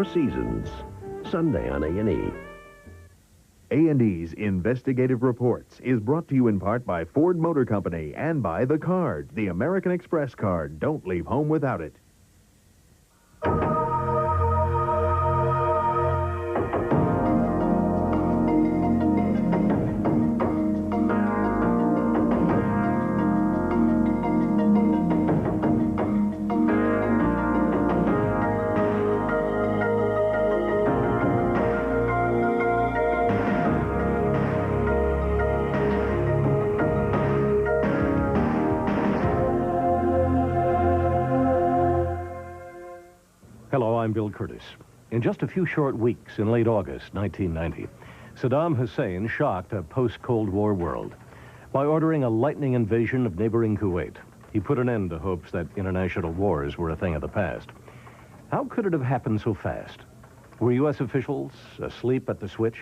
Four Seasons, Sunday on A&E. A&E's Investigative Reports is brought to you in part by Ford Motor Company and by the card, the American Express card. Don't leave home without it. Hello, I'm Bill Curtis. In just a few short weeks in late August 1990, Saddam Hussein shocked a post-Cold War world. By ordering a lightning invasion of neighboring Kuwait, he put an end to hopes that international wars were a thing of the past. How could it have happened so fast? Were U.S. officials asleep at the switch?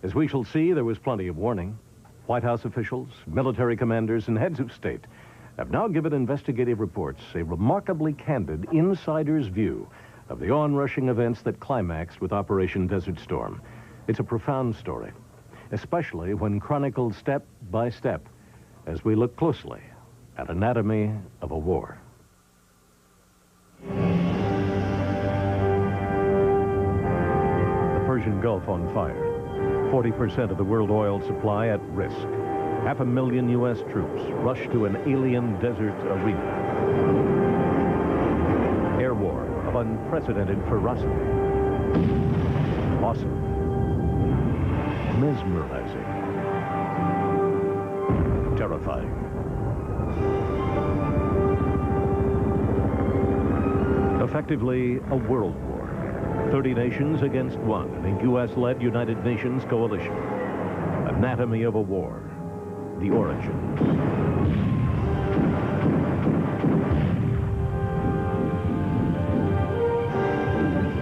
As we shall see, there was plenty of warning. White House officials, military commanders, and heads of state have now given investigative reports a remarkably candid insider's view of the onrushing events that climaxed with Operation Desert Storm. It's a profound story, especially when chronicled step by step as we look closely at anatomy of a war. The Persian Gulf on fire. 40% of the world oil supply at risk. 500,000 U.S. troops rush to an alien desert arena. Air war of unprecedented ferocity. Awesome. Mesmerizing. Terrifying. Effectively, a world war. 30 nations against one in a U.S.-led United Nations coalition. Anatomy of a war. The origins.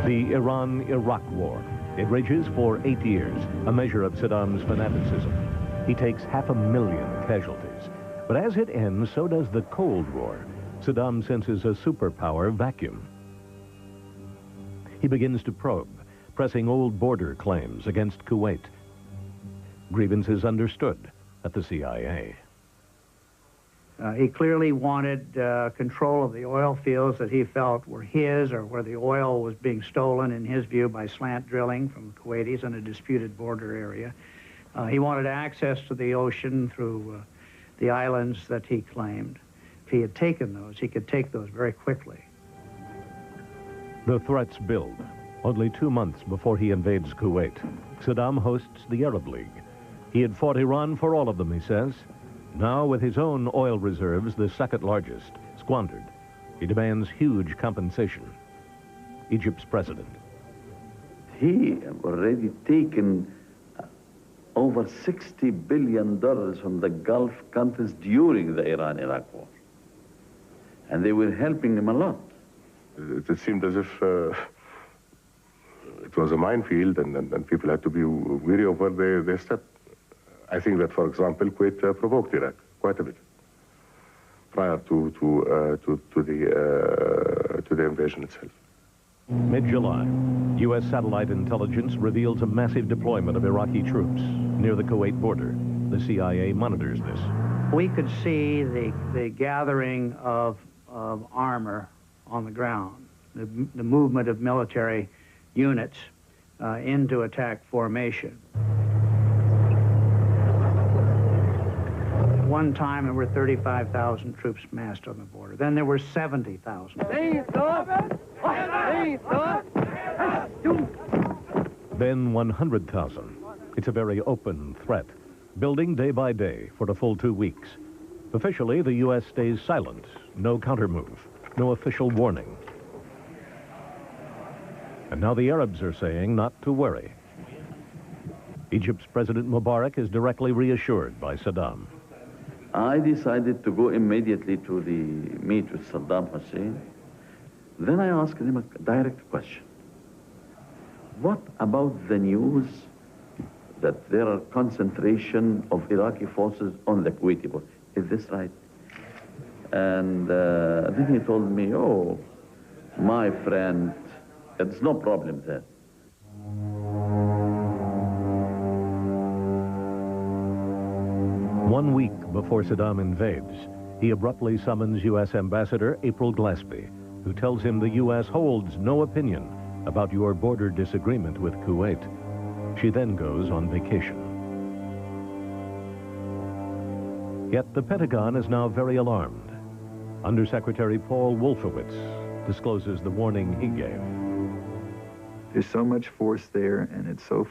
The Iran-Iraq War. It rages for 8 years, a measure of Saddam's fanaticism. He takes 500,000 casualties. But as it ends, so does the Cold War. Saddam senses a superpower vacuum. He begins to probe, pressing old border claims against Kuwait. Grievances understood at the CIA. He clearly wanted control of the oil fields that he felt were his, or where the oil was being stolen, in his view, by slant drilling from Kuwaitis in a disputed border area. He wanted access to the ocean through the islands that he claimed. If he had taken those, he could take those very quickly. The threats build. Only 2 months before he invades Kuwait, Saddam hosts the Arab League. He had fought Iran for all of them, he says. Now, with his own oil reserves, the second largest, squandered, he demands huge compensation. Egypt's president. He already taken over $60 billion from the Gulf countries during the Iran-Iraq war. And they were helping him a lot. It seemed as if it was a minefield, and people had to be wary of where they stepped. I think that, for example, Kuwait provoked Iraq quite a bit prior to the invasion itself. Mid-July, U.S. satellite intelligence reveals a massive deployment of Iraqi troops near the Kuwait border. The CIA monitors this. We could see the gathering of armor on the ground, the movement of military units into attack formation. One time there were 35,000 troops massed on the border. Then there were 70,000. Then 100,000. It's a very open threat, building day by day for a full 2 weeks. Officially, the U.S. stays silent. No countermove. No official warning. And now the Arabs are saying not to worry. Egypt's President Mubarak is directly reassured by Saddam. I decided to go immediately to meet with Saddam Hussein. Then I asked him a direct question. What about the news that there are concentration of Iraqi forces on the Kuwaiti border? Is this right? And then he told me, oh, my friend, It's no problem there. One week before Saddam invades, he abruptly summons U.S. Ambassador April Glaspie, who tells him the U.S. holds no opinion about your border disagreement with Kuwait. She then goes on vacation. Yet the Pentagon is now very alarmed. Undersecretary Paul Wolfowitz discloses the warning he gave. There's so much force there, and it's so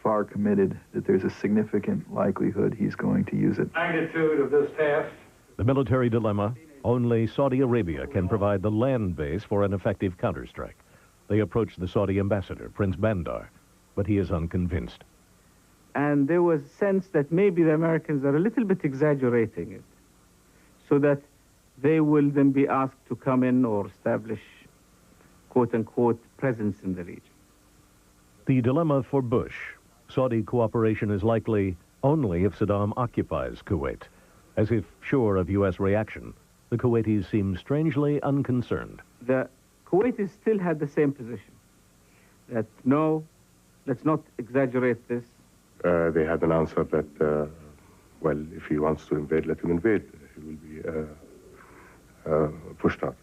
far committed that there's a significant likelihood he's going to use it. Magnitude of this task. The military dilemma: only Saudi Arabia can provide the land base for an effective counterstrike. They approach the Saudi ambassador, Prince Bandar, but he is unconvinced. And there was a sense that maybe the Americans are a little bit exaggerating it, so that they will then be asked to come in or establish, quote-unquote, presence in the region. The dilemma for Bush: Saudi cooperation is likely only if Saddam occupies Kuwait. As if sure of U.S. reaction, the Kuwaitis seem strangely unconcerned. The Kuwaitis still had the same position, that no, let's not exaggerate this. They had an answer that, well, if he wants to invade, let him invade. He will be pushed out.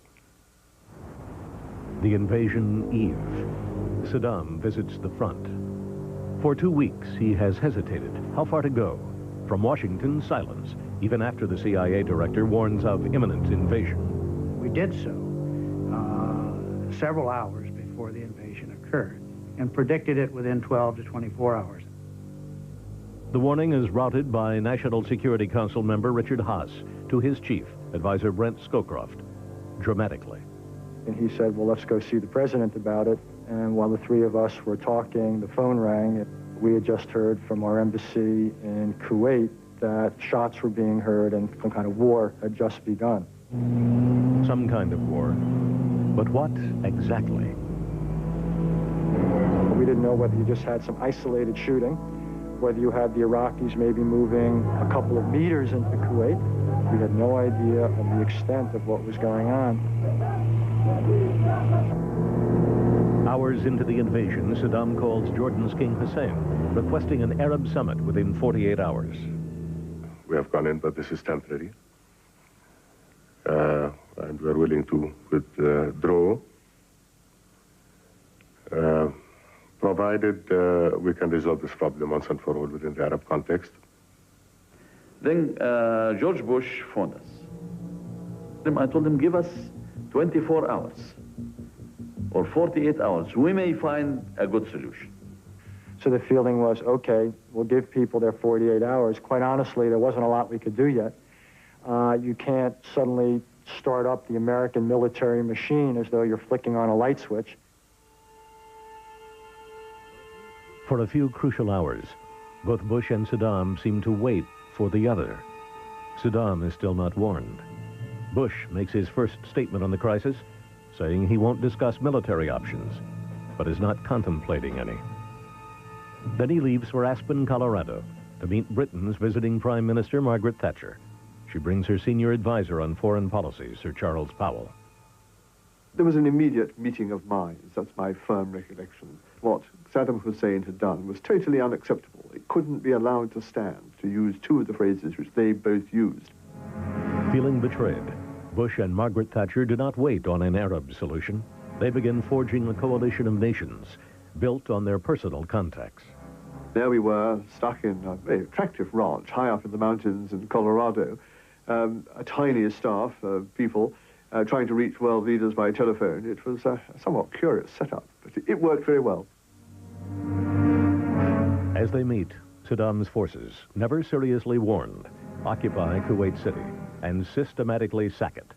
The invasion eve. Saddam visits the front. For 2 weeks, he has hesitated how far to go. From Washington, silence, even after the CIA director warns of imminent invasion. We did so several hours before the invasion occurred and predicted it within 12 to 24 hours. The warning is routed by National Security Council member Richard Haas to his chief, advisor Brent Scowcroft, dramatically. And he said, well, let's go see the president about it. And while the three of us were talking, the phone rang. We had just heard from our embassy in Kuwait that shots were being heard and some kind of war had just begun. Some kind of war. But what exactly? We didn't know whether you just had some isolated shooting, whether you had the Iraqis maybe moving a couple of meters into Kuwait. We had no idea of the extent of what was going on. Hours into the invasion, Saddam calls Jordan's King Hussein, requesting an Arab summit within 48 hours. We have gone in, but this is temporary. And we are willing to withdraw, provided we can resolve this problem once and for all within the Arab context. Then George Bush phoned us. I told him, give us 24 hours or 48 hours. We may find a good solution. So the feeling was, okay, we'll give people their 48 hours. Quite honestly, there wasn't a lot we could do yet. You can't suddenly start up the American military machine as though you're flicking on a light switch. For a few crucial hours, both Bush and Saddam seem to wait for the other. Saddam is still not warned. Bush makes his first statement on the crisis, saying he won't discuss military options, but is not contemplating any. Then he leaves for Aspen, Colorado, to meet Britain's visiting Prime Minister Margaret Thatcher. She brings her senior advisor on foreign policy, Sir Charles Powell. There was an immediate meeting of minds, that's my firm recollection. What Saddam Hussein had done was totally unacceptable. It couldn't be allowed to stand, to use two of the phrases which they both used. Feeling betrayed, Bush and Margaret Thatcher do not wait on an Arab solution. They begin forging a coalition of nations built on their personal contacts. There we were, stuck in a very attractive ranch high up in the mountains in Colorado, a tiny staff of people trying to reach world leaders by telephone. It was a somewhat curious setup, but it worked very well. As they meet, Saddam's forces, never seriously warned, occupy Kuwait City and systematically sack it.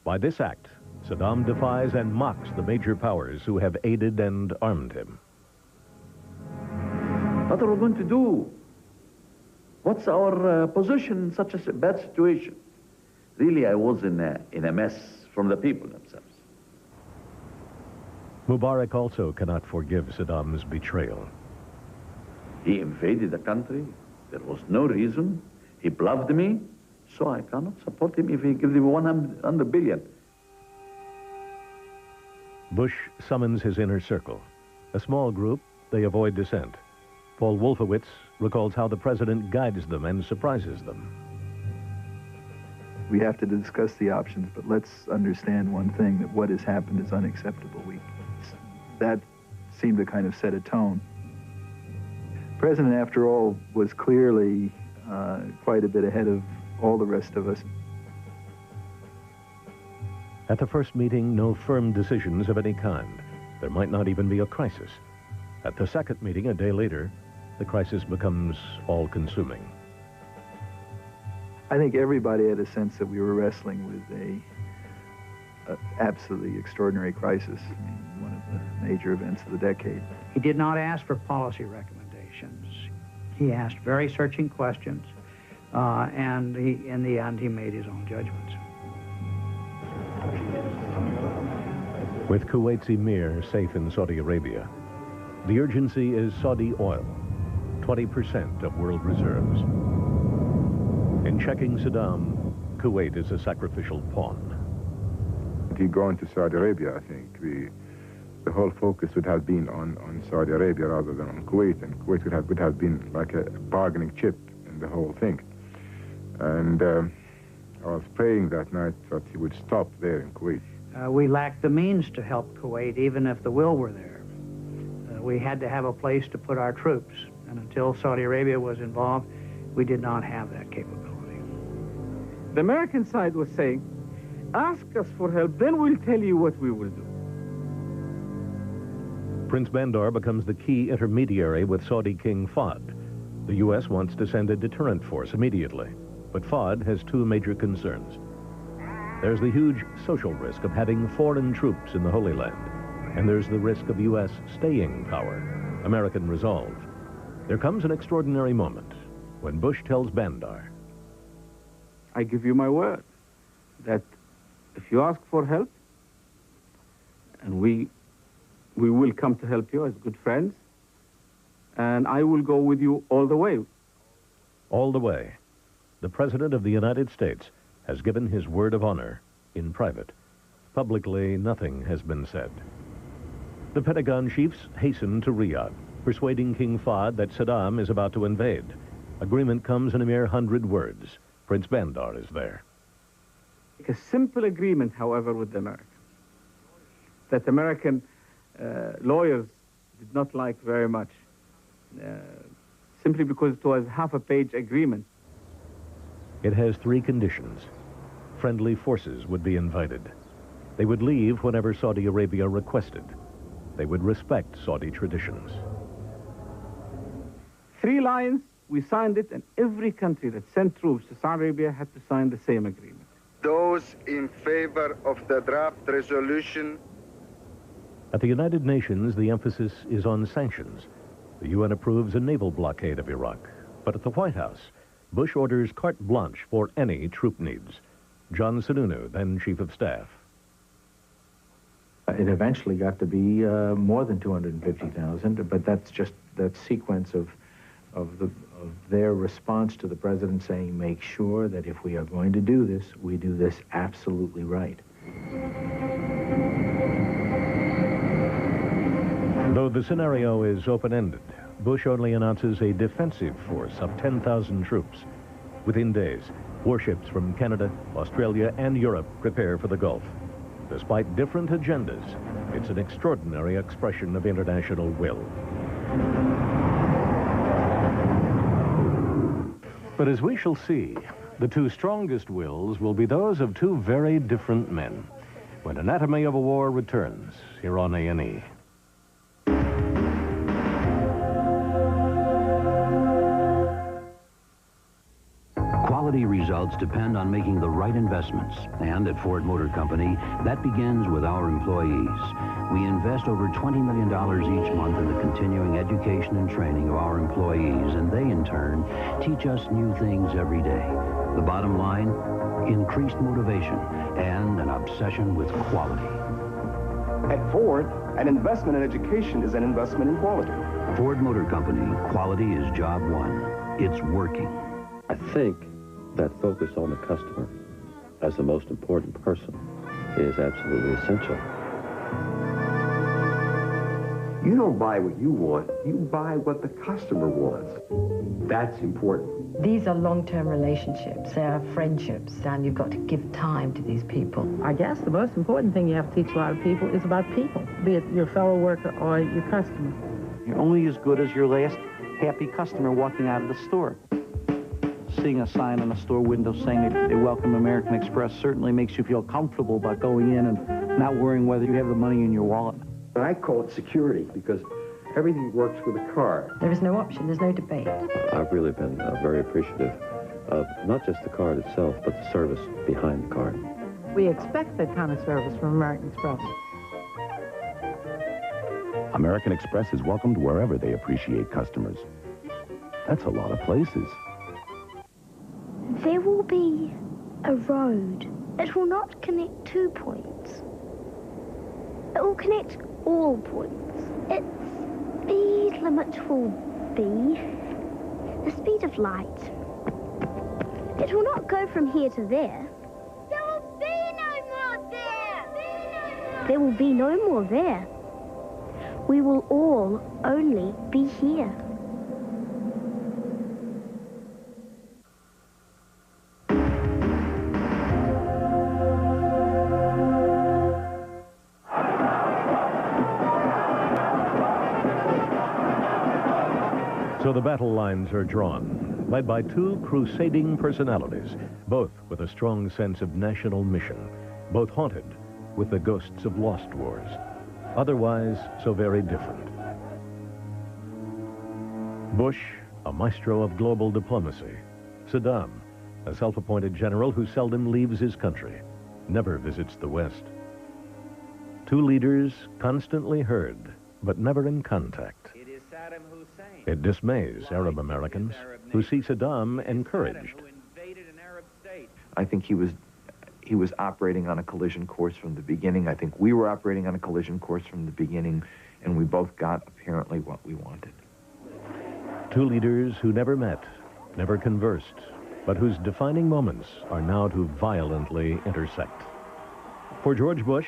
By this act, Saddam defies and mocks the major powers who have aided and armed him. What are we going to do? What's our position in such a bad situation? Really, I was in a mess from the people themselves. Mubarak also cannot forgive Saddam's betrayal. He invaded the country. There was no reason. He bluffed me, so I cannot support him if he gives me 100 billion. Bush summons his inner circle. A small group, they avoid dissent. Paul Wolfowitz recalls how the president guides them and surprises them. We have to discuss the options, but let's understand one thing, that what has happened is unacceptable. That seemed to kind of set a tone. The president, after all, was clearly quite a bit ahead of all the rest of us. At the first meeting, no firm decisions of any kind. There might not even be a crisis. At the second meeting, a day later, the crisis becomes all-consuming. I think everybody had a sense that we were wrestling with a absolutely extraordinary crisis. I mean, one of the major events of the decade. He did not ask for policy recommendations. He asked very searching questions, and in the end, he made his own judgments. With Kuwait's emir safe in Saudi Arabia, the urgency is Saudi oil, 20% of world reserves. In checking Saddam, Kuwait is a sacrificial pawn. If you go into Saudi Arabia, I think the whole focus would have been on Saudi Arabia rather than on Kuwait, and Kuwait would have been like a bargaining chip in the whole thing. And I was praying that night that he would stop there in Kuwait. We lacked the means to help Kuwait, even if the will were there. We had to have a place to put our troops, and until Saudi Arabia was involved, we did not have that capability. The American side was saying, ask us for help, then we'll tell you what we will do. Prince Bandar becomes the key intermediary with Saudi King Fahd. The U.S. wants to send a deterrent force immediately, but Fahd has two major concerns. There's the huge social risk of having foreign troops in the Holy Land, and there's the risk of U.S. staying power, American resolve. There comes an extraordinary moment when Bush tells Bandar, I give you my word that if you ask for help, and we will come to help you as good friends, and I will go with you all the way. All the way. The President of the United States has given his word of honor in private. Publicly, nothing has been said. The Pentagon chiefs hasten to Riyadh, persuading King Fahd that Saddam is about to invade. Agreement comes in a mere 100 words. Prince Bandar is there. A simple agreement, however, with the Americans, that American lawyers did not like very much, simply because it was half-a-page agreement. It has three conditions. Friendly forces would be invited. They would leave whenever Saudi Arabia requested. They would respect Saudi traditions. 3 lines, we signed it, and every country that sent troops to Saudi Arabia had to sign the same agreement. Those in favor of the draft resolution. At the United Nations, the emphasis is on sanctions. The UN approves a naval blockade of Iraq. But at the White House, Bush orders carte blanche for any troop needs. John Sununu, then Chief of Staff. It eventually got to be more than 250,000, but that's just that sequence of their response to the president saying, make sure that if we are going to do this, we do this absolutely right. Though the scenario is open-ended, Bush only announces a defensive force of 10,000 troops. Within days, warships from Canada, Australia, and Europe prepare for the Gulf. Despite different agendas, it's an extraordinary expression of international will. But as we shall see, the two strongest wills will be those of two very different men. When Anatomy of a War returns here on A&E. Quality results depend on making the right investments. And at Ford Motor Company, that begins with our employees. We invest over $20 million each month in the continuing education and training of our employees, and they, in turn, teach us new things every day. The bottom line, increased motivation and an obsession with quality. At Ford, an investment in education is an investment in quality. Ford Motor Company, quality is job one. It's working. I think that focus on the customer as the most important person is absolutely essential. You don't buy what you want, you buy what the customer wants. That's important. These are long-term relationships, they are friendships, and you've got to give time to these people. I guess the most important thing you have to teach a lot of people is about people, be it your fellow worker or your customer. You're only as good as your last happy customer walking out of the store. Seeing a sign on a store window saying they welcome American Express certainly makes you feel comfortable about going in and not worrying whether you have the money in your wallet. I call it security because everything works with a card. There is no option, there's no debate. I've really been very appreciative of not just the card itself, but the service behind the card. We expect that kind of service from American Express. American Express is welcomed wherever they appreciate customers. That's a lot of places. There will be a road. It will not connect 2 points. It will connect all points. Its speed limit will be the speed of light. It will not go from here to there. There will be no more there. There will be no more there. We will all only be here. So the battle lines are drawn, led by two crusading personalities, both with a strong sense of national mission, both haunted with the ghosts of lost wars, otherwise so very different. Bush, a maestro of global diplomacy. Saddam, a self-appointed general who seldom leaves his country, never visits the West. Two leaders constantly heard, but never in contact. It dismays Arab Americans who see Saddam encouraged. I think he was operating on a collision course from the beginning. I think we were operating on a collision course from the beginning, and we both got apparently what we wanted. Two leaders who never met, never conversed, but whose defining moments are now to violently intersect. For George Bush,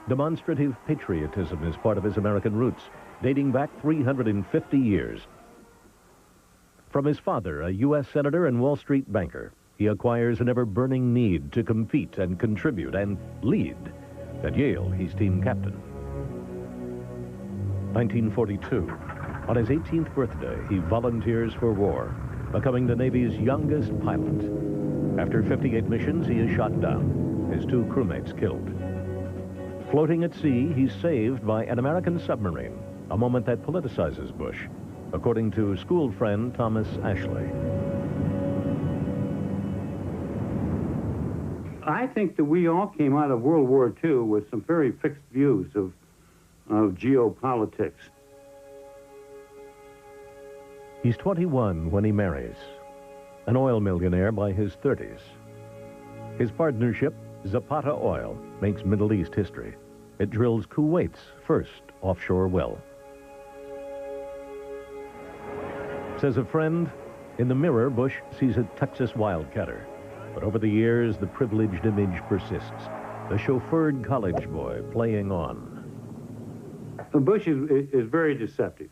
demonstrative patriotism is part of his American roots, dating back 350 years. From his father, a U.S. senator and Wall Street banker, he acquires an ever-burning need to compete and contribute and lead. At Yale, he's team captain. 1942. On his 18th birthday, he volunteers for war, becoming the Navy's youngest pilot. After 58 missions, he is shot down, his two crewmates killed. Floating at sea, he's saved by an American submarine, a moment that politicizes Bush, according to school friend Thomas Ashley. I think that we all came out of World War II with some very fixed views of geopolitics. He's 21 when he marries, an oil millionaire by his 30s. His partnership, Zapata Oil, makes Middle East history. It drills Kuwait's first offshore well. Says a friend, in the mirror, Bush sees a Texas wildcatter. But over the years, the privileged image persists. The chauffeured college boy playing on. Bush is very deceptive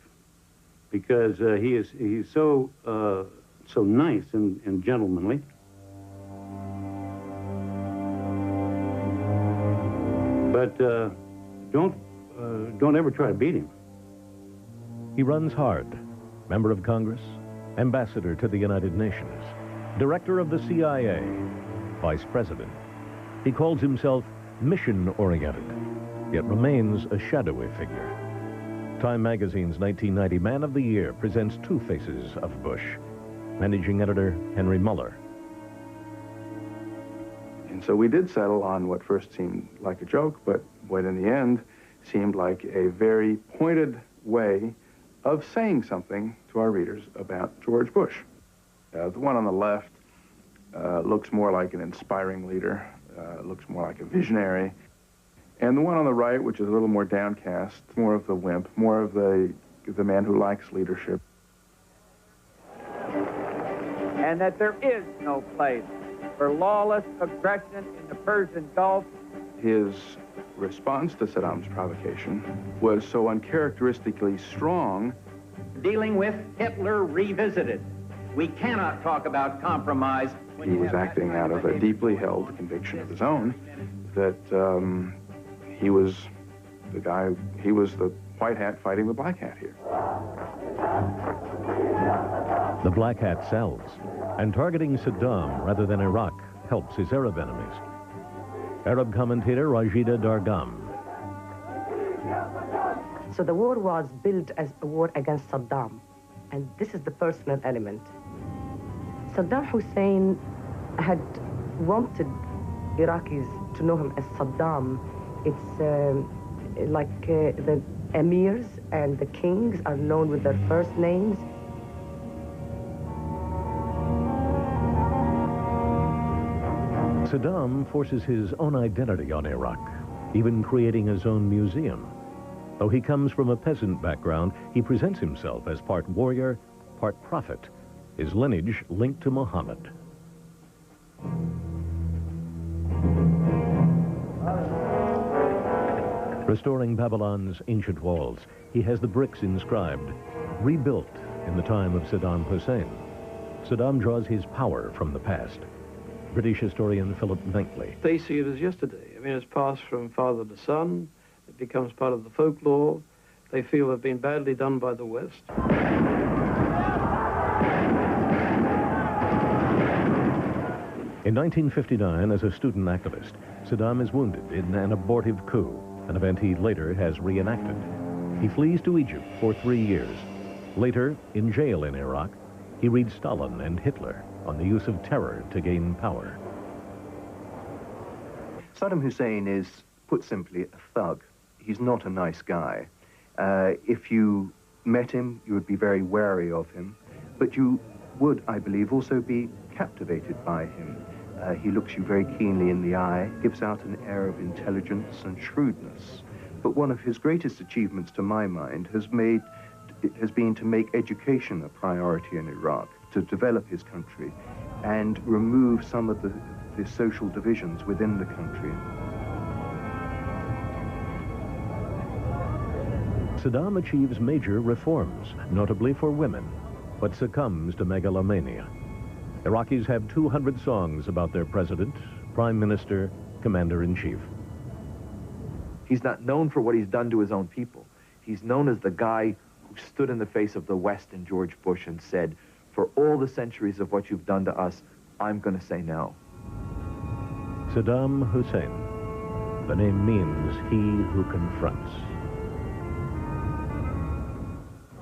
because he's so nice and gentlemanly. But don't ever try to beat him. He runs hard. Member of Congress, ambassador to the United Nations, director of the CIA, vice president. He calls himself mission-oriented, yet remains a shadowy figure. Time magazine's 1990 Man of the Year presents two faces of Bush. Managing editor Henry Muller. And so we did settle on what first seemed like a joke, but what in the end seemed like a very pointed way of saying something to our readers about George Bush. The one on the left looks more like an inspiring leader, looks more like a visionary. And the one on the right, which is a little more downcast, more of the wimp, more of the man who lacks leadership. And that there is no place for lawless aggression in the Persian Gulf. His response to Saddam's provocation was so uncharacteristically strong. Dealing with Hitler revisited. We cannot talk about compromise. He was acting out of a deeply held conviction of his own that he was the white hat fighting the black hat here. The black hat sells, and targeting Saddam rather than Iraq helps his Arab enemies. Arab commentator Rajida Dargam. So the war was built as a war against Saddam, and this is the personal element. Saddam Hussein had wanted Iraqis to know him as Saddam. It's like the emirs and the kings are known with their first names. Saddam forces his own identity on Iraq, even creating his own museum. Though he comes from a peasant background, he presents himself as part warrior, part prophet, his lineage linked to Muhammad. Restoring Babylon's ancient walls, he has the bricks inscribed, rebuilt in the time of Saddam Hussein. Saddam draws his power from the past. British historian Philip Knightley. They see it as yesterday. I mean, it's passed from father to son. It becomes part of the folklore. They feel they've been badly done by the West. In 1959, as a student activist, Saddam is wounded in an abortive coup, an event he later has reenacted. He flees to Egypt for 3 years. Later, in jail in Iraq, he reads Stalin and Hitler on the use of terror to gain power. Saddam Hussein is, put simply, a thug. He's not a nice guy. If you met him, you would be very wary of him, but you would, I believe, also be captivated by him. He looks you very keenly in the eye, gives out an air of intelligence and shrewdness. But one of his greatest achievements, to my mind, has been to make education a priority in Iraq, to develop his country and remove some of the social divisions within the country. Saddam achieves major reforms, notably for women, but succumbs to megalomania. Iraqis have 200 songs about their president, prime minister, commander-in-chief. He's not known for what he's done to his own people. He's known as the guy who stood in the face of the West and George Bush and said, for all the centuries of what you've done to us, I'm going to say no. Saddam Hussein. The name means he who confronts.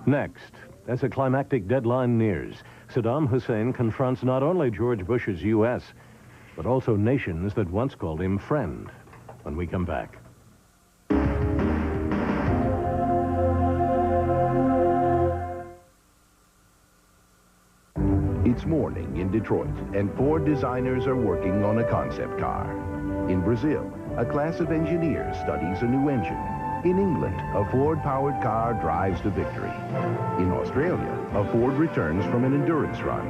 Next, as a climactic deadline nears, Saddam Hussein confronts not only George Bush's U.S., but also nations that once called him friend. When we come back. It's morning in Detroit, and Ford designers are working on a concept car. In Brazil, a class of engineers studies a new engine. In England, a Ford-powered car drives to victory. In Australia, a Ford returns from an endurance run.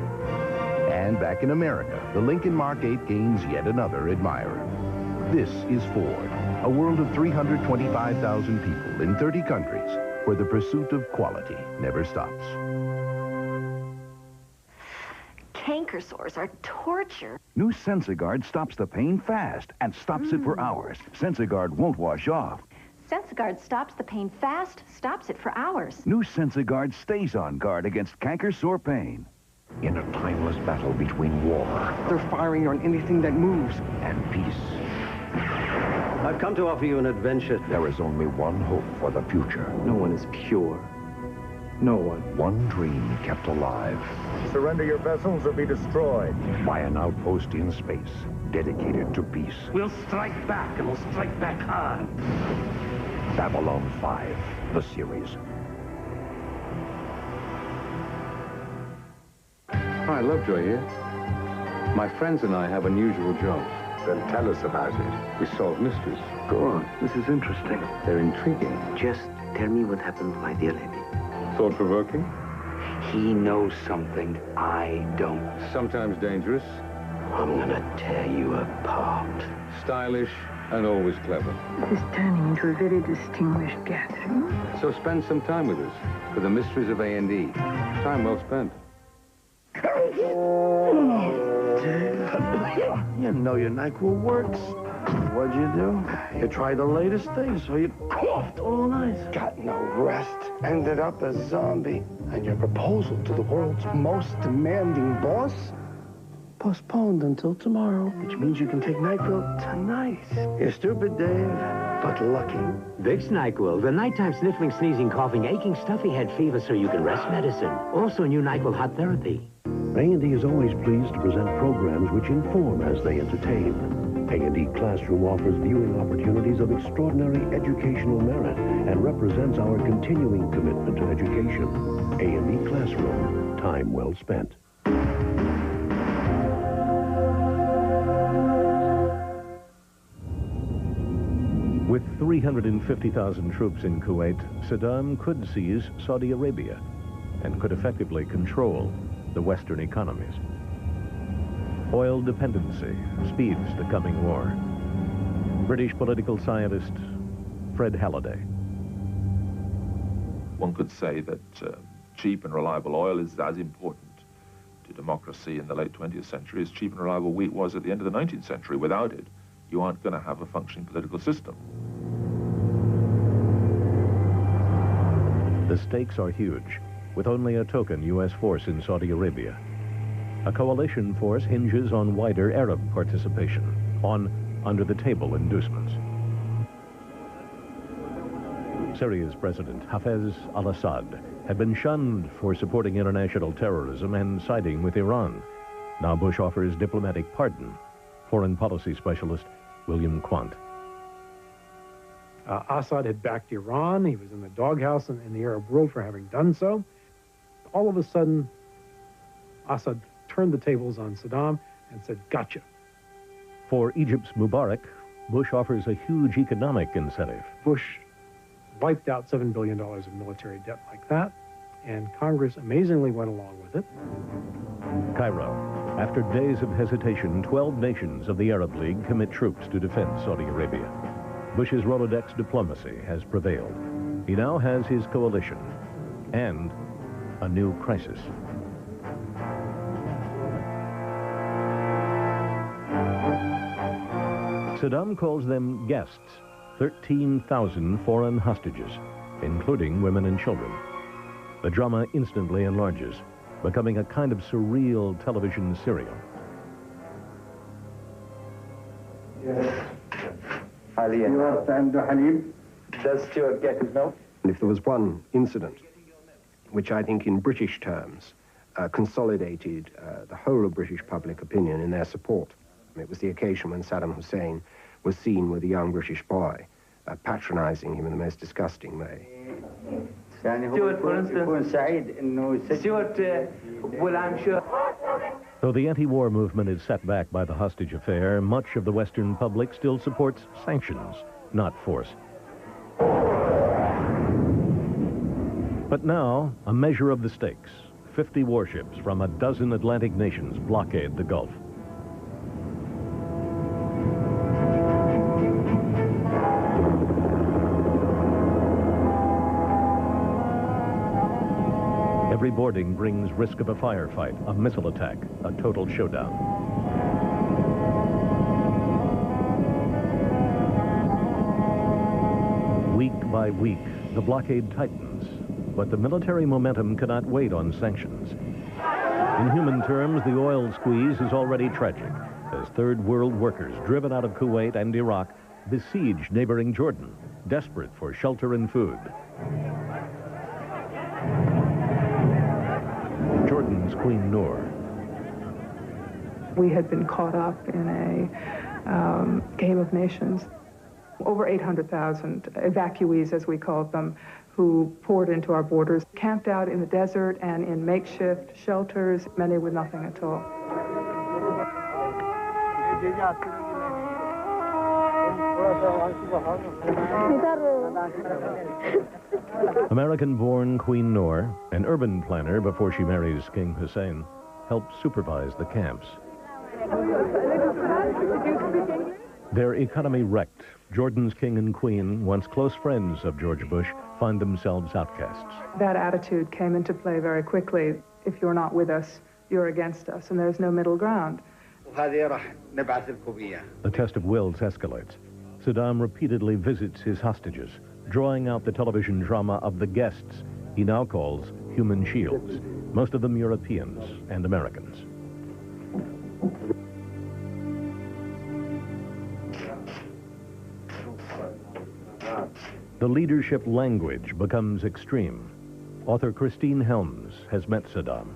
And back in America, the Lincoln Mark 8 gains yet another admirer. This is Ford, a world of 325,000 people in 30 countries, where the pursuit of quality never stops. Canker sores are torture. New Sensiguard stops the pain fast and stops it for hours. Sensiguard won't wash off. Sensiguard stops the pain fast, stops it for hours. New Sensiguard stays on guard against canker sore pain. In a timeless battle between war... They're firing on anything that moves. ...and peace. I've come to offer you an adventure. There is only one hope for the future. No one is pure. No one. One dream kept alive. Surrender your vessels or be destroyed. By an outpost in space, dedicated to peace. We'll strike back, and we'll strike back hard. Babylon 5, the series. Hi, Lovejoy here. My friends and I have unusual jobs. Then tell us about it. We solve mysteries. Go on. This is interesting. They're intriguing. Just tell me what happened, my dear lady. Thought-provoking? He knows something I don't. Sometimes dangerous. I'm gonna tear you apart. Stylish And always clever. This is turning into a very distinguished gathering. So spend some time with us for the mysteries of A&E. Time well spent. You know your NyQuil works. What'd you do? You tried the latest thing, so you coughed all night. Got no rest. Ended up a zombie. And your proposal to the world's most demanding boss? Postponed until tomorrow, which means you can take NyQuil tonight. You're stupid, Dave, but lucky. Vicks NyQuil, the nighttime sniffling, sneezing, coughing, aching, stuffy head fever so you can rest medicine. Also new NyQuil hot therapy. A&E is always pleased to present programs which inform as they entertain. A&E Classroom offers viewing opportunities of extraordinary educational merit and represents our continuing commitment to education. A&E Classroom, time well spent. With 350,000 troops in Kuwait, Saddam could seize Saudi Arabia and could effectively control the Western economies. Oil dependency speeds the coming war. British political scientist Fred Halliday. One could say that cheap and reliable oil is as important to democracy in the late 20th century as cheap and reliable wheat was at the end of the 19th century. Without it, you aren't going to have a functioning political system. The stakes are huge, with only a token U.S. force in Saudi Arabia. A coalition force hinges on wider Arab participation, on under-the-table inducements. Syria's President Hafez al-Assad had been shunned for supporting international terrorism and siding with Iran. Now Bush offers diplomatic pardon. Foreign policy specialist William Quandt. Assad had backed Iran. He was in the doghouse in the Arab world for having done so. All of a sudden, Assad turned the tables on Saddam and said, gotcha. For Egypt's Mubarak, Bush offers a huge economic incentive. Bush wiped out $7 billion of military debt like that, and Congress amazingly went along with it. Cairo. After days of hesitation, 12 nations of the Arab League commit troops to defend Saudi Arabia. Bush's Rolodex diplomacy has prevailed. He now has his coalition and a new crisis. Saddam calls them guests, 13,000 foreign hostages, including women and children. The drama instantly enlarges, becoming a kind of surreal television serial. Yes. Does Stuart get his note? If there was one incident which I think in British terms consolidated the whole of British public opinion in their support, it was the occasion when Saddam Hussein was seen with a young British boy, patronizing him in the most disgusting way. Stuart, for instance, Stuart, well, I'm sure. Though the anti-war movement is set back by the hostage affair, much of the Western public still supports sanctions, not force. But now, a measure of the stakes. 50 warships from a dozen Atlantic nations blockade the Gulf. Every boarding brings risk of a firefight, a missile attack, a total showdown. Week by week, the blockade tightens, but the military momentum cannot wait on sanctions. In human terms, the oil squeeze is already tragic, as Third World workers driven out of Kuwait and Iraq besiege neighboring Jordan, desperate for shelter and food. Jordan's Queen Noor. We had been caught up in a game of nations. Over 800,000 evacuees, as we called them, who poured into our borders, camped out in the desert and in makeshift shelters, many with nothing at all. American-born Queen Noor, an urban planner before she marries King Hussein, helped supervise the camps. Their economy wrecked. Jordan's king and queen, once close friends of George Bush, find themselves outcasts. That attitude came into play very quickly. If you're not with us, you're against us, and there's no middle ground. The test of wills escalates. Saddam repeatedly visits his hostages, drawing out the television drama of the guests he now calls human shields, most of them Europeans and Americans. The leadership language becomes extreme. Author Christine Helms has met Saddam.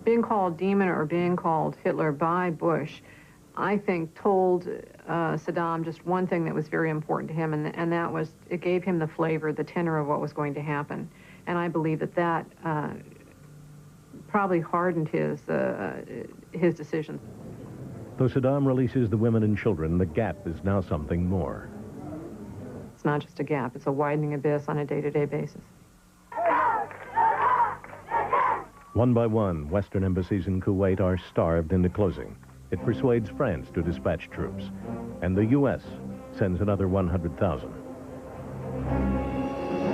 Being called demon or being called Hitler by Bush, I think, told Saddam just one thing that was very important to him, and that was it gave him the flavor, the tenor of what was going to happen. And I believe that probably hardened his decision. Though Saddam releases the women and children, the gap is now something more. It's not just a gap, it's a widening abyss on a day-to-day basis. One by one, Western embassies in Kuwait are starved into closing. It persuades France to dispatch troops, and the U.S. sends another 100,000.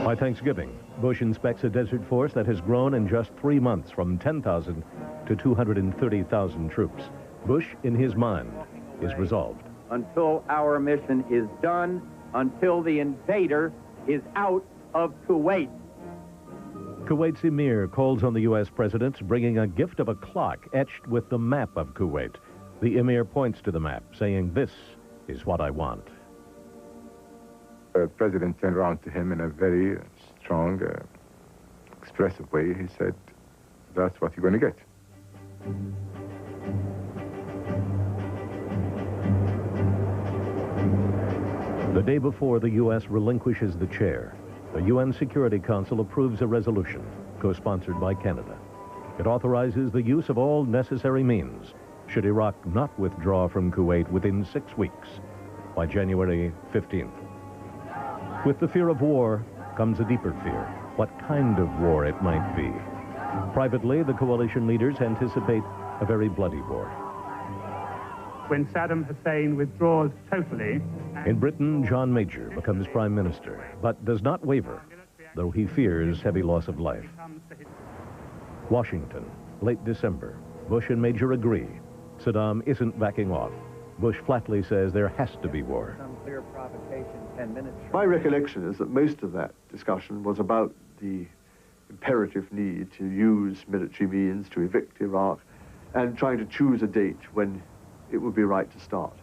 By Thanksgiving, Bush inspects a desert force that has grown in just 3 months from 10,000 to 230,000 troops. Bush, in his mind, is resolved. Until our mission is done, until the invader is out of Kuwait. Kuwait's emir calls on the U.S. president, bringing a gift of a clock etched with the map of Kuwait. The emir points to the map, saying, "This is what I want." The president turned around to him in a very strong, expressive way. He said, "That's what you're going to get." The day before the U.S. relinquishes the chair, the UN Security Council approves a resolution, co-sponsored by Canada. It authorizes the use of all necessary means should Iraq not withdraw from Kuwait within 6 weeks, by January 15th. With the fear of war comes a deeper fear, what kind of war it might be. Privately, the coalition leaders anticipate a very bloody war. When Saddam Hussein withdraws totally... In Britain, John Major becomes prime minister, but does not waver, though he fears heavy loss of life. Washington, late December. Bush and Major agree. Saddam isn't backing off. Bush flatly says there has to be war. My recollection is that most of that discussion was about the imperative need to use military means to evict Iraq and trying to choose a date when it would be right to start.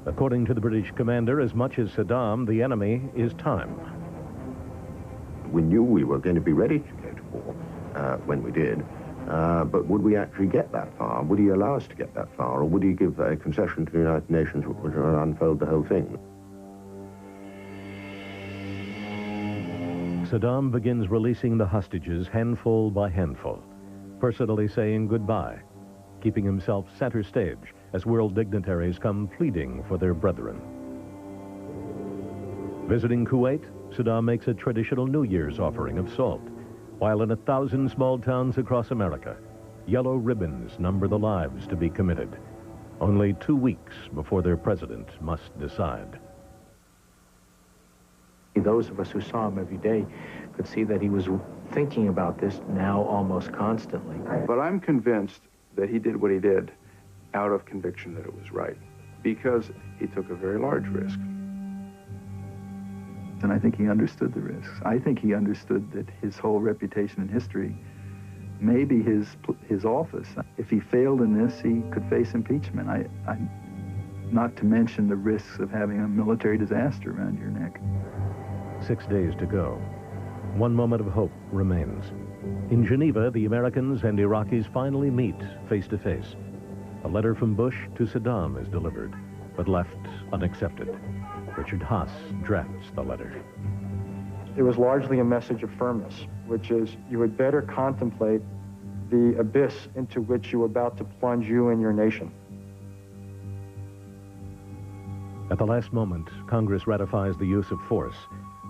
According to the British commander, as much as Saddam, the enemy is time. We knew we were going to be ready to go to war when we did, but would we actually get that far? Would he allow us to get that far, or would he give a concession to the United Nations which would unfold the whole thing? Saddam begins releasing the hostages handful by handful, personally saying goodbye, keeping himself center stage as world dignitaries come pleading for their brethren. Visiting Kuwait, Saddam makes a traditional New Year's offering of salt, while in 1,000 small towns across America, yellow ribbons number the lives to be committed, only 2 weeks before their president must decide. Those of us who saw him every day could see that he was thinking about this now almost constantly. But I'm convinced that he did what he did out of conviction that it was right, because he took a very large risk. And I think he understood the risks. I think he understood that his whole reputation in history, maybe his office, if he failed in this, he could face impeachment. Not to mention the risks of having a military disaster around your neck. 6 days to go. One moment of hope remains. In Geneva, the Americans and Iraqis finally meet face to face. A letter from Bush to Saddam is delivered, but left unaccepted. Richard Haas drafts the letter. It was largely a message of firmness, which is you had better contemplate the abyss into which you were about to plunge you and your nation. At the last moment, Congress ratifies the use of force.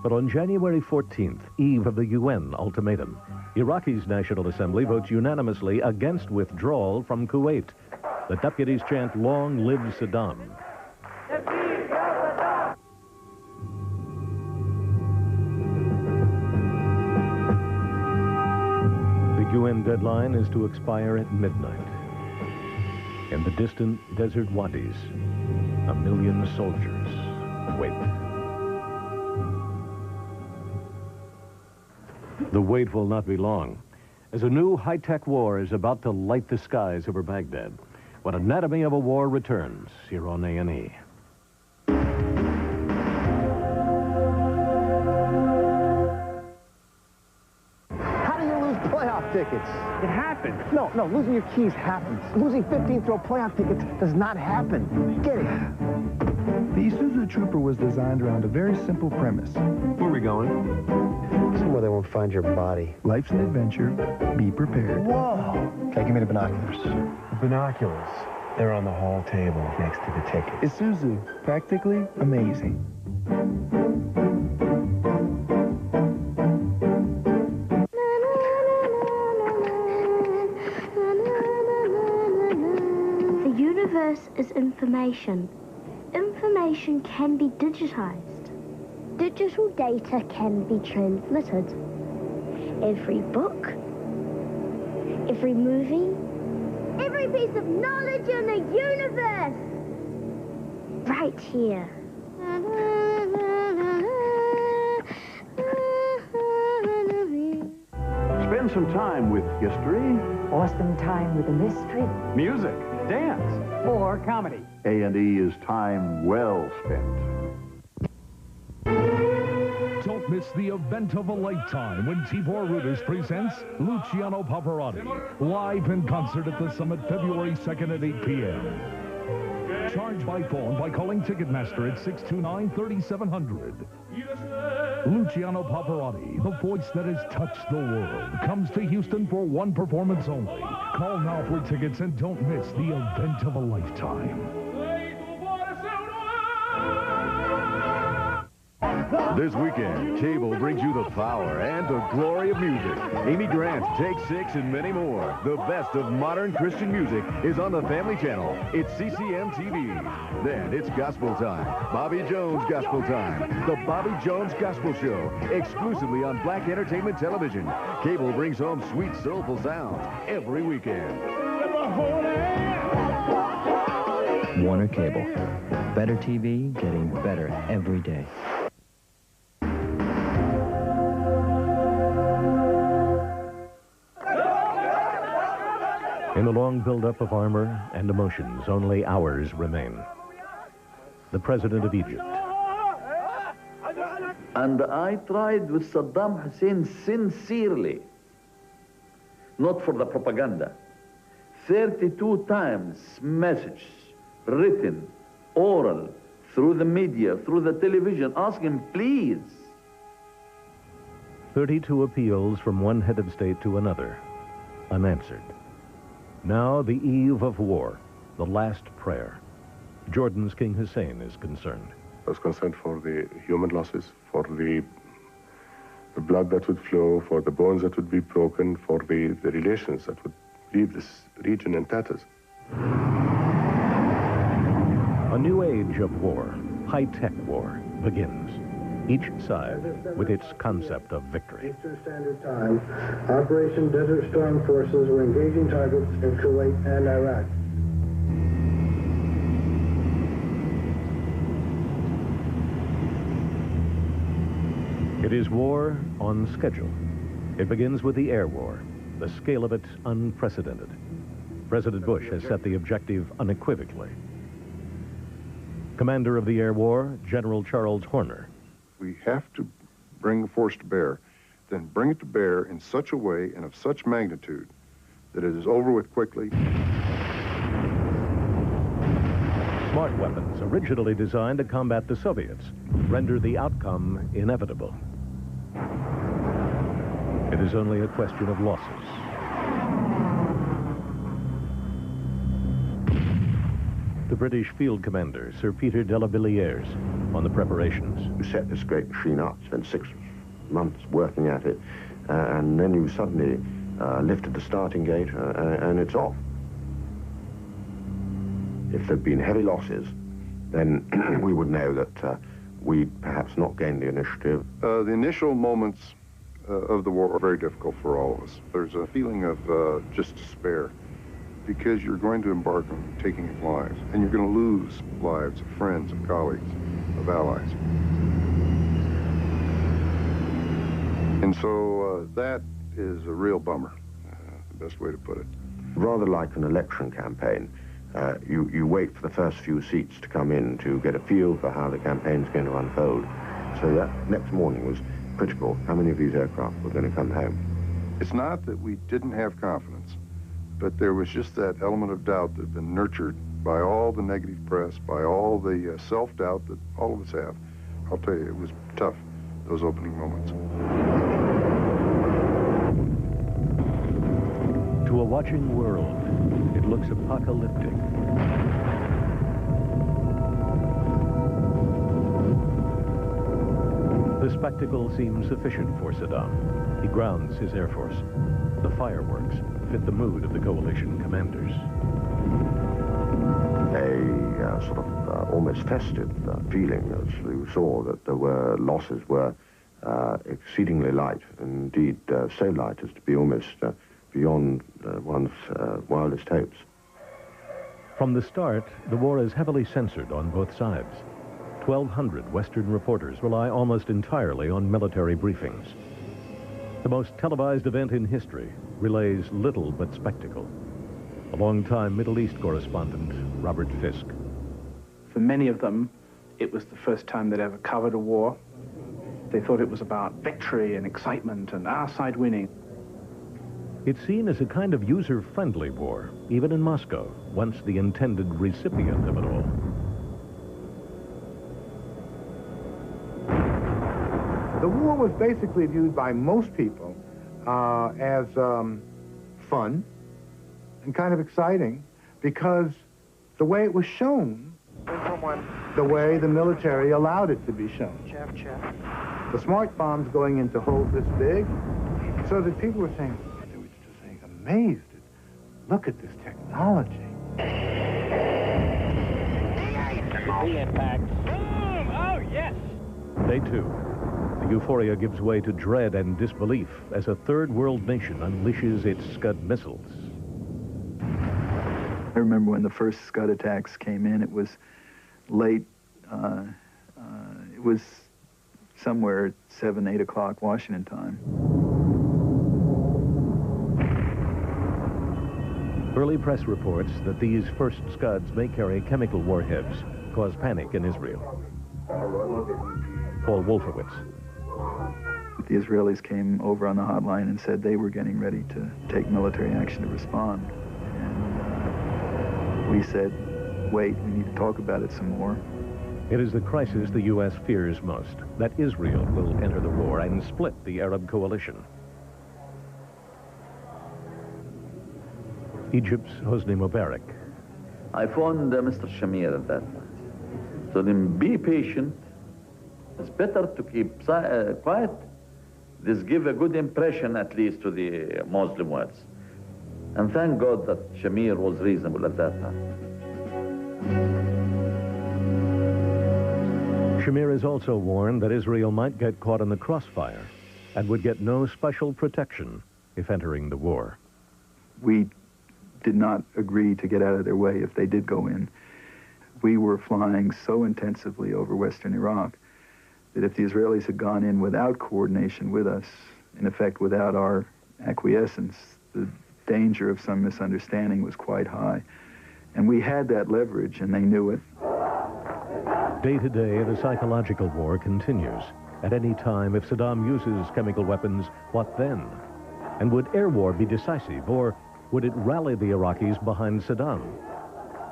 But on January 14th, eve of the UN ultimatum, Iraqi's National Assembly votes unanimously against withdrawal from Kuwait. The deputies chant, "Long live Saddam." The UN deadline is to expire at midnight. In the distant desert wadis, 1 million soldiers wait. The wait will not be long, as a new high-tech war is about to light the skies over Baghdad. When Anatomy of a War returns here on A&E. How do you lose playoff tickets? It happens. No, losing your keys happens. Losing 15th row playoff tickets does not happen. Get it? The Isuzu Trooper was designed around a very simple premise. Where are we going? Somewhere they won't find your body. Life's an adventure. Be prepared. Whoa! Okay, give me the binoculars. The binoculars. They're on the hall table next to the ticket. Isuzu. Practically amazing. The universe is information. Information can be digitized. Digital data can be transmitted. Every book, every movie, every piece of knowledge in the universe, right here. Spend some time with history. Or spend time with a mystery. Music. Dance. Or comedy. A&E is time well spent. Don't miss the event of a lifetime when Tibor Reuters presents Luciano Pavarotti, live in concert at the Summit February 2nd at 8 p.m. Charge by phone by calling Ticketmaster at 629-3700. Luciano Pavarotti, the voice that has touched the world, comes to Houston for one performance only. Call now for tickets and don't miss the event of a lifetime. This weekend, cable brings you the power and the glory of music. Amy Grant, Take Six, and many more. The best of modern Christian music is on the Family Channel. It's CCM TV. Then it's Gospel Time. Bobby Jones Gospel Time. The Bobby Jones Gospel Show. Exclusively on Black Entertainment Television. Cable brings home sweet, soulful sounds every weekend. Warner Cable. Better TV, getting better every day. In the long buildup of armor and emotions, only hours remain. The President of Egypt. And I tried with Saddam Hussein sincerely, not for the propaganda. 32 times messages, written, oral, through the media, through the television, asking him, please. 32 appeals from one head of state to another, unanswered. Now, the eve of war, the last prayer. Jordan's King Hussein is concerned. I was concerned for the human losses, for the blood that would flow, for the bones that would be broken, for the relations that would leave this region in tatters. A new age of war, high-tech war, begins. Each side with its concept of victory. Eastern Standard Time, Operation Desert Storm forces were engaging targets in Kuwait and Iraq. It is war on schedule. It begins with the air war, the scale of it unprecedented. President Bush has set the objective unequivocally. Commander of the air war, General Charles Horner. We have to bring the force to bear, then bring it to bear in such a way and of such magnitude that it is over with quickly. Smart weapons, originally designed to combat the Soviets, render the outcome inevitable. It is only a question of losses. The British field commander, Sir Peter de la Villiers, on the preparations. You set this great machine up, spent 6 months working at it, and then you suddenly lifted the starting gate, and it's off. If there'd been heavy losses, then we would know that we'd perhaps not gained the initiative. The initial moments of the war are very difficult for all of us. There's a feeling of just despair because you're going to embark on taking of lives, and you're going to lose lives of friends, of colleagues, of allies. And so that is a real bummer, the best way to put it. Rather like an election campaign, you wait for the first few seats to come in to get a feel for how the campaign's going to unfold. So that next morning was critical. How many of these aircraft were going to come home? It's not that we didn't have confidence, but there was just that element of doubt that had been nurtured by all the negative press, by all the self-doubt that all of us have. I'll tell you, it was tough, those opening moments. To a watching world, it looks apocalyptic. The spectacle seems sufficient for Saddam. He grounds his Air Force. The fireworks fit the mood of the coalition commanders. A sort of almost festive feeling as you saw that there were losses were exceedingly light, indeed so light as to be almost beyond one's wildest hopes. From the start, the war is heavily censored on both sides. 1,200 Western reporters rely almost entirely on military briefings. The most televised event in history relays little but spectacle. A long-time Middle East correspondent, Robert Fisk. For many of them, it was the first time they'd ever covered a war. They thought it was about victory and excitement and our side winning. It's seen as a kind of user-friendly war, even in Moscow, once the intended recipient of it all. The war was basically viewed by most people as fun and kind of exciting because the way it was shown, the way the military allowed it to be shown. The smart bombs going into holes this big, so that people were saying, they were just saying, amazed. Look at this technology. Impact. Boom! Oh, yes! Day two. The euphoria gives way to dread and disbelief as a third world nation unleashes its Scud missiles. I remember when the first Scud attacks came in, it was late. It was somewhere 7, 8 o'clock Washington time. Early press reports that these first Scuds may carry chemical warheads cause panic in Israel. Paul Wolfowitz. The Israelis came over on the hotline and said they were getting ready to take military action to respond. And we said, wait, we need to talk about it some more. It is the crisis the U.S. fears most, that Israel will enter the war and split the Arab coalition. Egypt's Hosni Mubarak. I phoned Mr. Shamir at that time. Told him, be patient. It's better to keep quiet. This give a good impression, at least, to the Muslim world. And thank God that Shamir was reasonable at that time. Shamir is also warned that Israel might get caught in the crossfire and would get no special protection if entering the war. We did not agree to get out of their way if they did go in. We were flying so intensively over western Iraq that if the Israelis had gone in without coordination with us, in effect without our acquiescence, the danger of some misunderstanding was quite high. And we had that leverage, and they knew it. Day to day, the psychological war continues. At any time, if Saddam uses chemical weapons, what then? And would air war be decisive, or would it rally the Iraqis behind Saddam?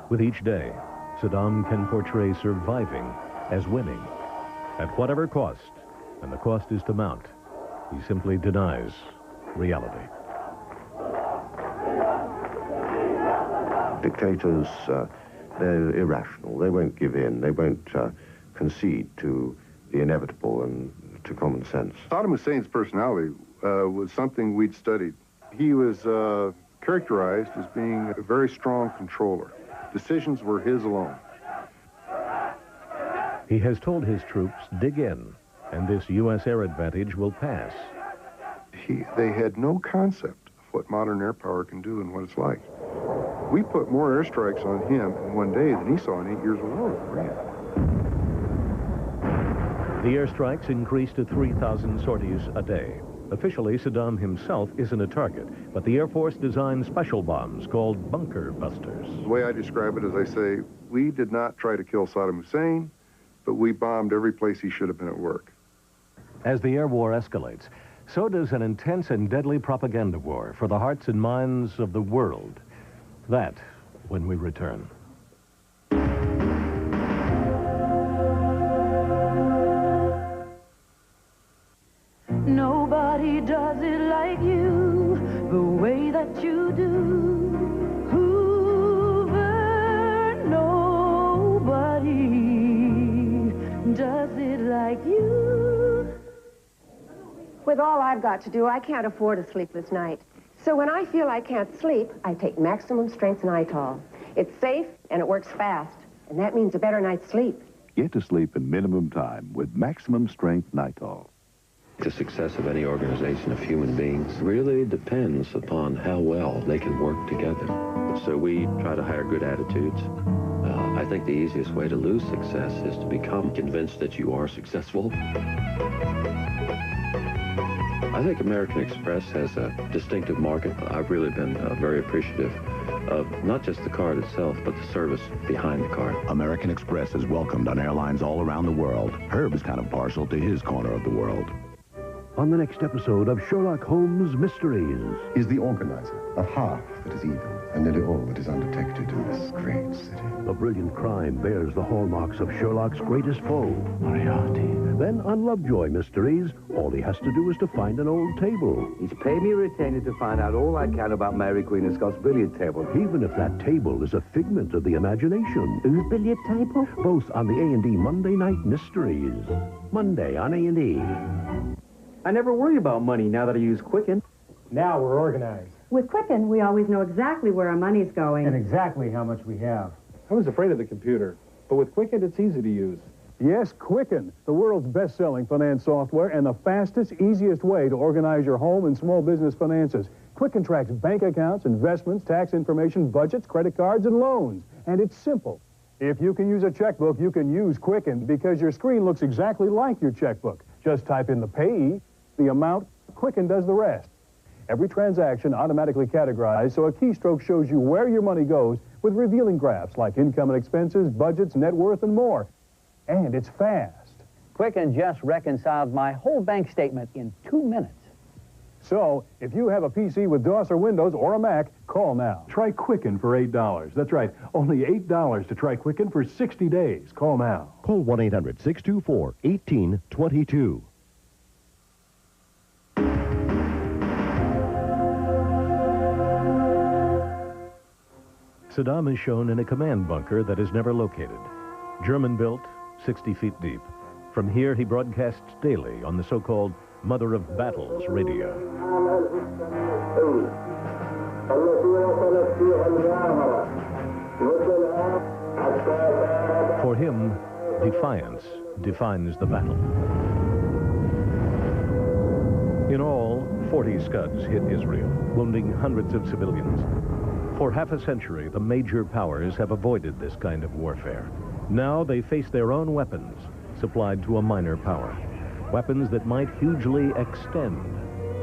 With each day, Saddam can portray surviving as winning. At whatever cost, and the cost is to mount, he simply denies reality. Dictators, they're irrational. They won't give in. They won't concede to the inevitable and to common sense. Saddam Hussein's personality was something we'd studied. He was characterized as being a very strong controller. Decisions were his alone. He has told his troops, dig in, and this U.S. air advantage will pass. they had no concept of what modern air power can do and what it's like. We put more airstrikes on him in one day than he saw in 8 years of war with Korea. The airstrikes increased to 3,000 sorties a day. Officially, Saddam himself isn't a target, but the Air Force designed special bombs called bunker busters. The way I describe it is I say, we did not try to kill Saddam Hussein, but we bombed every place he should have been at work. As the air war escalates, so does an intense and deadly propaganda war for the hearts and minds of the world. That, when we return. Nobody does it like you, the way that you do. Hoover, nobody does it like you. With all I've got to do, I can't afford a sleepless night. So when I feel I can't sleep, I take maximum strength Nitol. It's safe and it works fast, and that means a better night's sleep. Get to sleep in minimum time with maximum strength Nitol. The success of any organization of human beings really depends upon how well they can work together. So we try to hire good attitudes. I think the easiest way to lose success is to become convinced that you are successful. I think American Express has a distinctive market. I've really been very appreciative of not just the card itself, but the service behind the card. American Express is welcomed on airlines all around the world. Herb is kind of partial to his corner of the world. On the next episode of Sherlock Holmes Mysteries. Is the organizer of half that is evil and nearly all that is undetected in this great city. A brilliant crime bears the hallmarks of Sherlock's greatest foe, Moriarty. Then on Lovejoy Mysteries, all he has to do is to find an old table. He's paid me a retainer to find out all I can about Mary Queen of Scots' billiard table. Even if that table is a figment of the imagination. Whose billiard table? Both on the A&E Monday Night Mysteries. Monday on A&E. I never worry about money now that I use Quicken. Now we're organized. With Quicken, we always know exactly where our money's going. And exactly how much we have. I was afraid of the computer, but with Quicken, it's easy to use. Yes, Quicken, the world's best-selling finance software and the fastest, easiest way to organize your home and small business finances. Quicken tracks bank accounts, investments, tax information, budgets, credit cards, and loans. And it's simple. If you can use a checkbook, you can use Quicken because your screen looks exactly like your checkbook. Just type in the payee, the amount, Quicken does the rest. Every transaction automatically categorized, so a keystroke shows you where your money goes with revealing graphs like income and expenses, budgets, net worth, and more. And it's fast. Quicken just reconciled my whole bank statement in 2 minutes. So, if you have a PC with DOS or Windows or a Mac, call now. Try Quicken for $8. That's right, only $8 to try Quicken for 60 days. Call now. Call 1-800-624-1822. Saddam is shown in a command bunker that is never located. German-built, 60 feet deep. From here, he broadcasts daily on the so-called Mother of Battles radio. For him, defiance defines the battle. In all, 40 Scuds hit Israel, wounding hundreds of civilians. For half a century, the major powers have avoided this kind of warfare. Now they face their own weapons, supplied to a minor power. Weapons that might hugely extend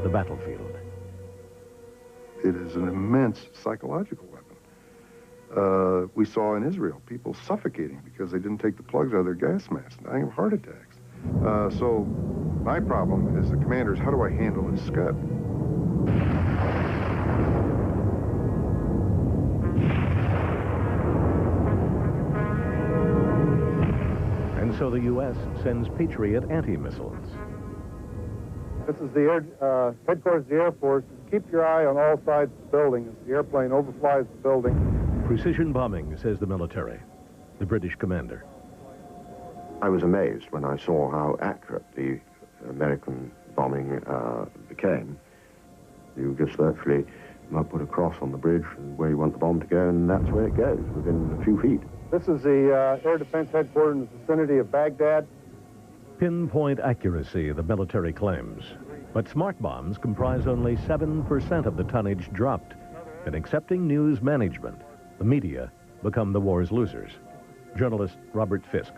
the battlefield. It is an immense psychological weapon. We saw in Israel people suffocating because they didn't take the plugs out of their gas masks, dying of heart attacks. So my problem as the commander is, how do I handle this Scud? And so the U.S. sends Patriot anti-missiles. This is the headquarters of the Air Force. Keep your eye on all sides of the building as the airplane overflies the building. Precision bombing, says the military, the British commander. I was amazed when I saw how accurate the American bombing became. You just virtually might put a cross on the bridge and where you want the bomb to go, and that's where it goes, within a few feet. This is the Air Defense Headquarters in the vicinity of Baghdad. Pinpoint accuracy, the military claims. But smart bombs comprise only 7% of the tonnage dropped. And accepting news management, the media become the war's losers. Journalist Robert Fisk.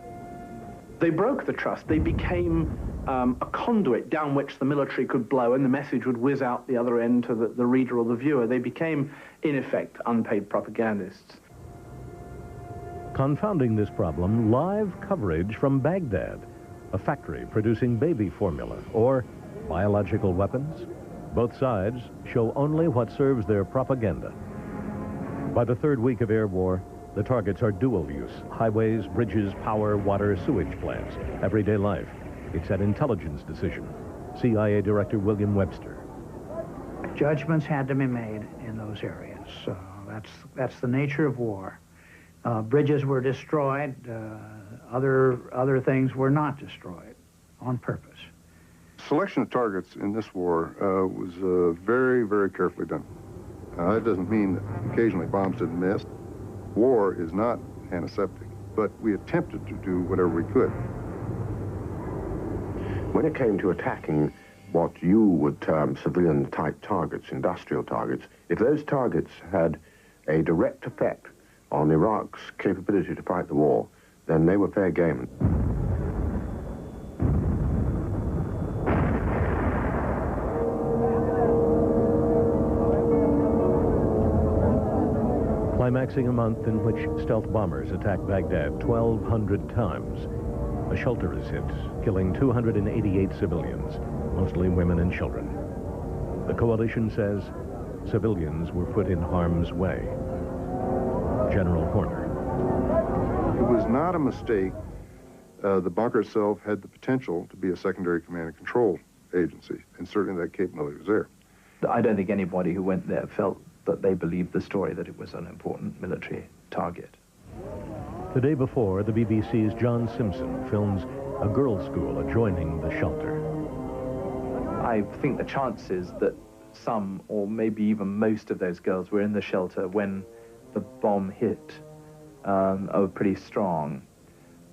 They broke the trust. They became a conduit down which the military could blow and the message would whiz out the other end to the reader or the viewer. They became, in effect, unpaid propagandists. Confounding this problem, live coverage from Baghdad, a factory producing baby formula or biological weapons. Both sides show only what serves their propaganda. By the third week of air war, the targets are dual use: highways, bridges, power, water, sewage plants, everyday life. It's an intelligence decision. CIA Director William Webster. Judgments had to be made in those areas. That's the nature of war. Bridges were destroyed. Other things were not destroyed on purpose. Selection of targets in this war was very, very carefully done. That doesn't mean that occasionally bombs didn't miss. War is not antiseptic, but we attempted to do whatever we could. When it came to attacking what you would term civilian-type targets, industrial targets, if those targets had a direct effect on Iraq's capability to fight the war, then they were fair game. Climaxing a month in which stealth bombers attack Baghdad 1,200 times. A shelter is hit, killing 288 civilians, mostly women and children. The coalition says civilians were put in harm's way. General Horner. It was not a mistake. The bunker itself had the potential to be a secondary command and control agency, and certainly that capability was there. I don't think anybody who went there felt that they believed the story that it was an important military target. The day before, the BBC's John Simpson films a girls' school adjoining the shelter. I think the chances that some, or maybe even most of those girls were in the shelter when the bomb hit are pretty strong.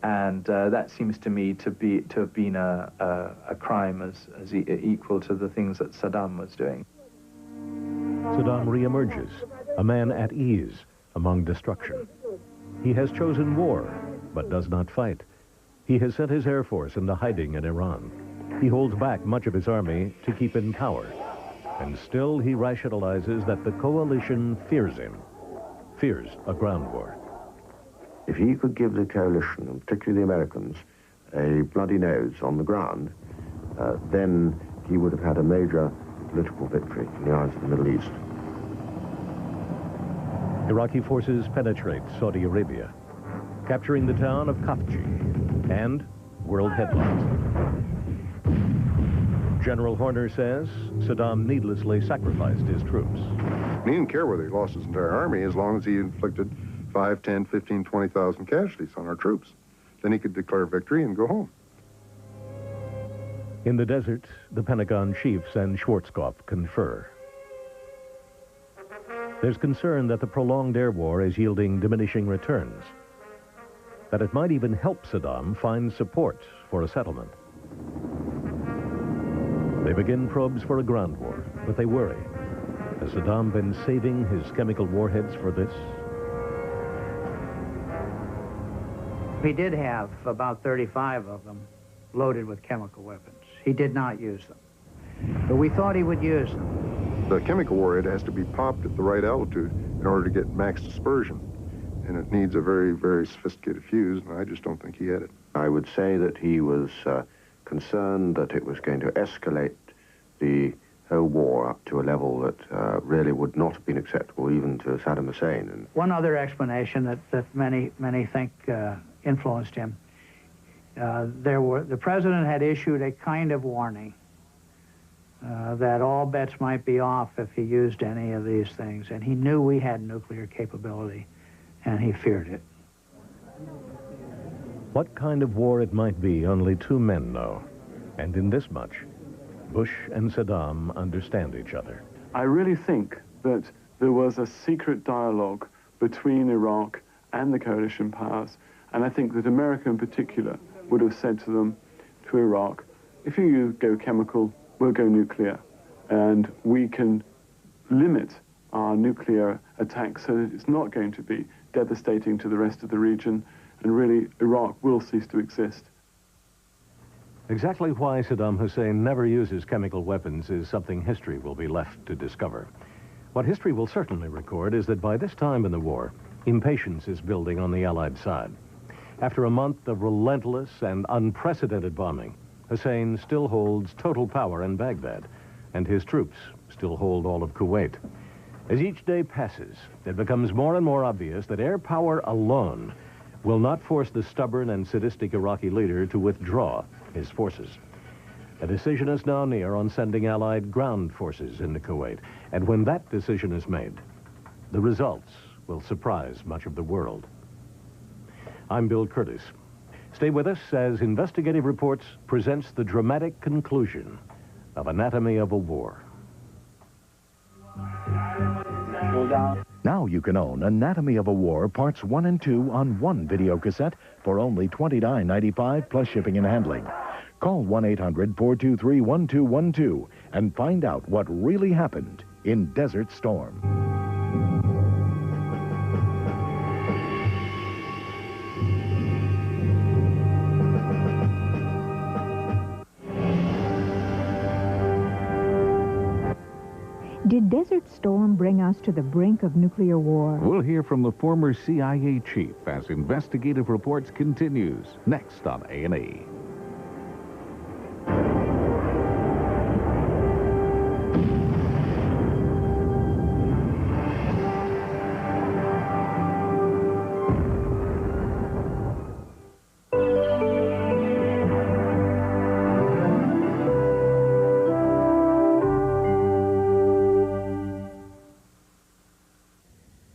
And that seems to me to have been a crime as equal to the things that Saddam was doing. Saddam reemerges, a man at ease among destruction. He has chosen war, but does not fight. He has sent his Air Force into hiding in Iran. He holds back much of his army to keep in power. And still he rationalizes that the coalition fears him, fears a ground war. If he could give the coalition, and particularly the Americans, a bloody nose on the ground, then he would have had a major political victory in the eyes of the Middle East. Iraqi forces penetrate Saudi Arabia, capturing the town of Khafji, and world headlines. General Horner says Saddam needlessly sacrificed his troops. He didn't care whether he lost his entire army as long as he inflicted 5, 10, 15, 20,000 casualties on our troops. Then he could declare victory and go home. In the desert, the Pentagon chiefs and Schwarzkopf confer. There's concern that the prolonged air war is yielding diminishing returns, that it might even help Saddam find support for a settlement. They begin probes for a ground war, but they worry. Has Saddam been saving his chemical warheads for this? He did have about 35 of them loaded with chemical weapons. He did not use them, but we thought he would use them. The chemical warhead has to be popped at the right altitude in order to get max dispersion, and it needs a very, very sophisticated fuse, and I just don't think he had it. I would say that he was concerned that it was going to escalate the whole war up to a level that really would not have been acceptable even to Saddam Hussein. And one other explanation that many think influenced him, the president had issued a kind of warning that all bets might be off if he used any of these things, and he knew we had nuclear capability, and he feared it. What kind of war it might be, only two men know. And in this much, Bush and Saddam understand each other. I really think that there was a secret dialogue between Iraq and the coalition powers, and I think that America in particular would have said to them, to Iraq, if you go chemical, we'll go nuclear. And we can limit our nuclear attacks so that it's not going to be devastating to the rest of the region, and really Iraq will cease to exist. Exactly why Saddam Hussein never uses chemical weapons is something history will be left to discover. What history will certainly record is that by this time in the war, impatience is building on the Allied side. After a month of relentless and unprecedented bombing, Hussein still holds total power in Baghdad, and his troops still hold all of Kuwait. As each day passes, it becomes more and more obvious that air power alone will not force the stubborn and sadistic Iraqi leader to withdraw his forces. A decision is now near on sending Allied ground forces into Kuwait, and when that decision is made, the results will surprise much of the world. I'm Bill Curtis. Stay with us as Investigative Reports presents the dramatic conclusion of Anatomy of a War. Now you can own Anatomy of a War Parts 1 and 2 on one video cassette for only $29.95 plus shipping and handling. Call 1-800-423-1212 and find out what really happened in Desert Storm. Did Desert Storm bring us to the brink of nuclear war? We'll hear from the former CIA chief as Investigative Reports continues next on A&E.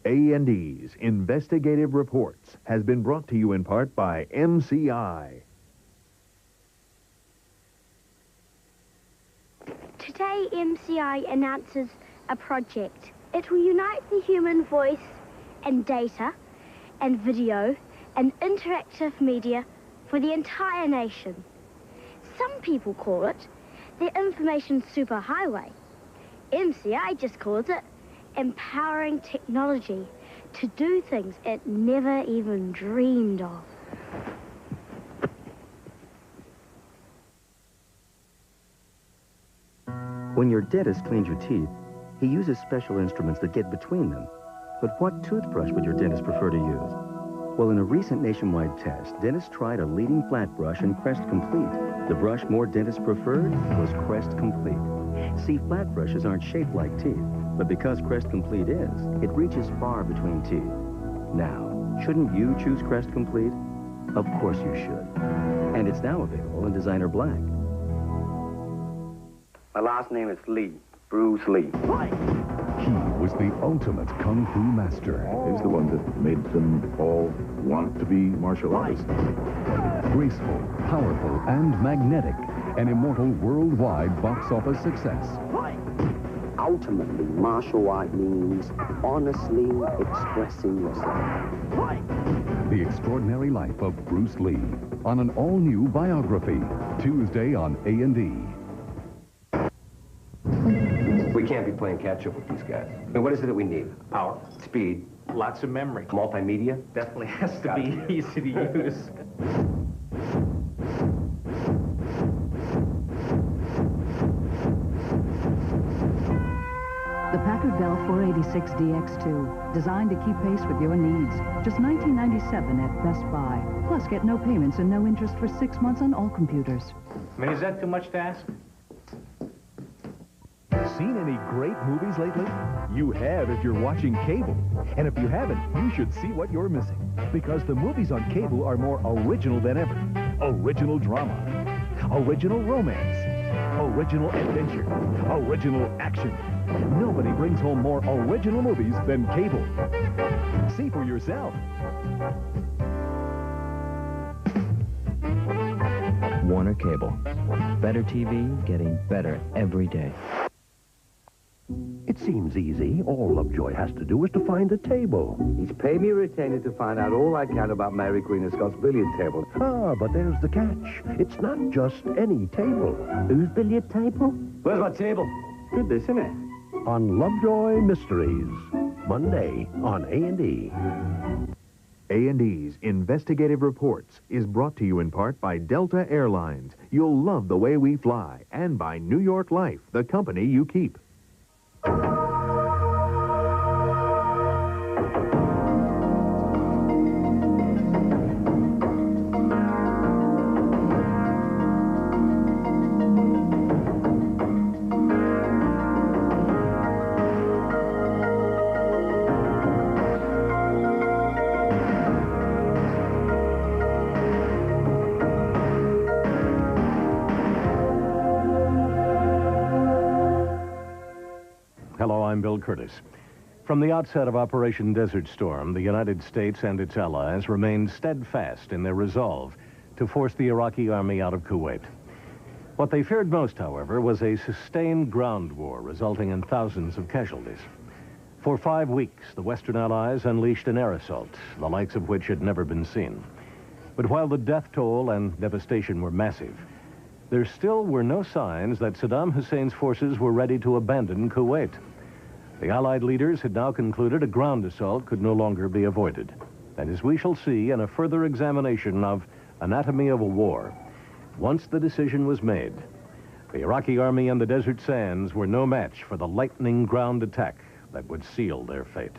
A&E's Investigative Reports has been brought to you in part by MCI. Today, MCI announces a project. It will unite the human voice and data and video and interactive media for the entire nation. Some people call it the information superhighway. MCI just calls it empowering technology to do things it never even dreamed of. When your dentist cleans your teeth, he uses special instruments that get between them. But what toothbrush would your dentist prefer to use? Well, in a recent nationwide test, dentists tried a leading flat brush and Crest Complete. The brush more dentists preferred was Crest Complete. See, flat brushes aren't shaped like teeth, but because Crest Complete is, it reaches far between teeth. Now, shouldn't you choose Crest Complete? Of course you should. And it's now available in designer black. My last name is Lee, Bruce Lee. He was the ultimate kung fu master. He's the one that made them all want to be martial artists. Graceful, powerful, and magnetic. An immortal worldwide box office success. Ultimately, martial art means honestly expressing yourself. The Extraordinary Life of Bruce Lee on an all-new biography. Tuesday on A&E. We can't be playing catch-up with these guys. I mean, what is it that we need? Power. Speed. Lots of memory. Multimedia. Definitely has to be easy to use. The Packard Bell 486 DX2, designed to keep pace with your needs. Just $19.97 at Best Buy. Plus, get no payments and no interest for 6 months on all computers. I mean, is that too much to ask? Seen any great movies lately? You have if you're watching cable. And if you haven't, you should see what you're missing. Because the movies on cable are more original than ever. Original drama. Original romance. Original adventure. Original action. Nobody brings home more original movies than cable. See for yourself. Warner Cable. Better TV, getting better every day. It's It seems easy. All Lovejoy has to do is to find a table. He's paid me a retainer to find out all I can about Mary Queen of Scots' billiard table. Ah, but there's the catch. It's not just any table. Whose billiard table? Where's my table? Good, this, isn't it? On Lovejoy Mysteries, Monday on A&E. A&E's Investigative Reports is brought to you in part by Delta Airlines. You'll love the way we fly. And by New York Life, the company you keep. Hello, I'm Bill Curtis. From the outset of Operation Desert Storm, the United States and its allies remained steadfast in their resolve to force the Iraqi army out of Kuwait. What they feared most, however, was a sustained ground war resulting in thousands of casualties. For 5 weeks, the Western allies unleashed an air assault, the likes of which had never been seen. But while the death toll and devastation were massive, there still were no signs that Saddam Hussein's forces were ready to abandon Kuwait. The Allied leaders had now concluded a ground assault could no longer be avoided. And as we shall see in a further examination of Anatomy of a War, once the decision was made, the Iraqi army in the desert sands were no match for the lightning ground attack that would seal their fate.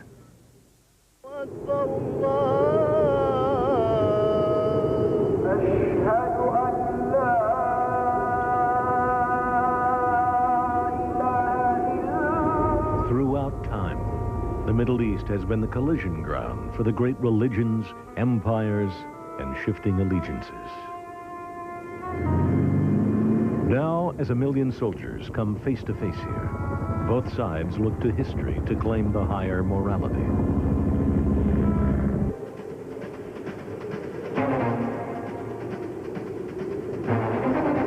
Throughout time, the Middle East has been the collision ground for the great religions, empires, and shifting allegiances. Now, as 1 million soldiers come face to face here, both sides look to history to claim the higher morality.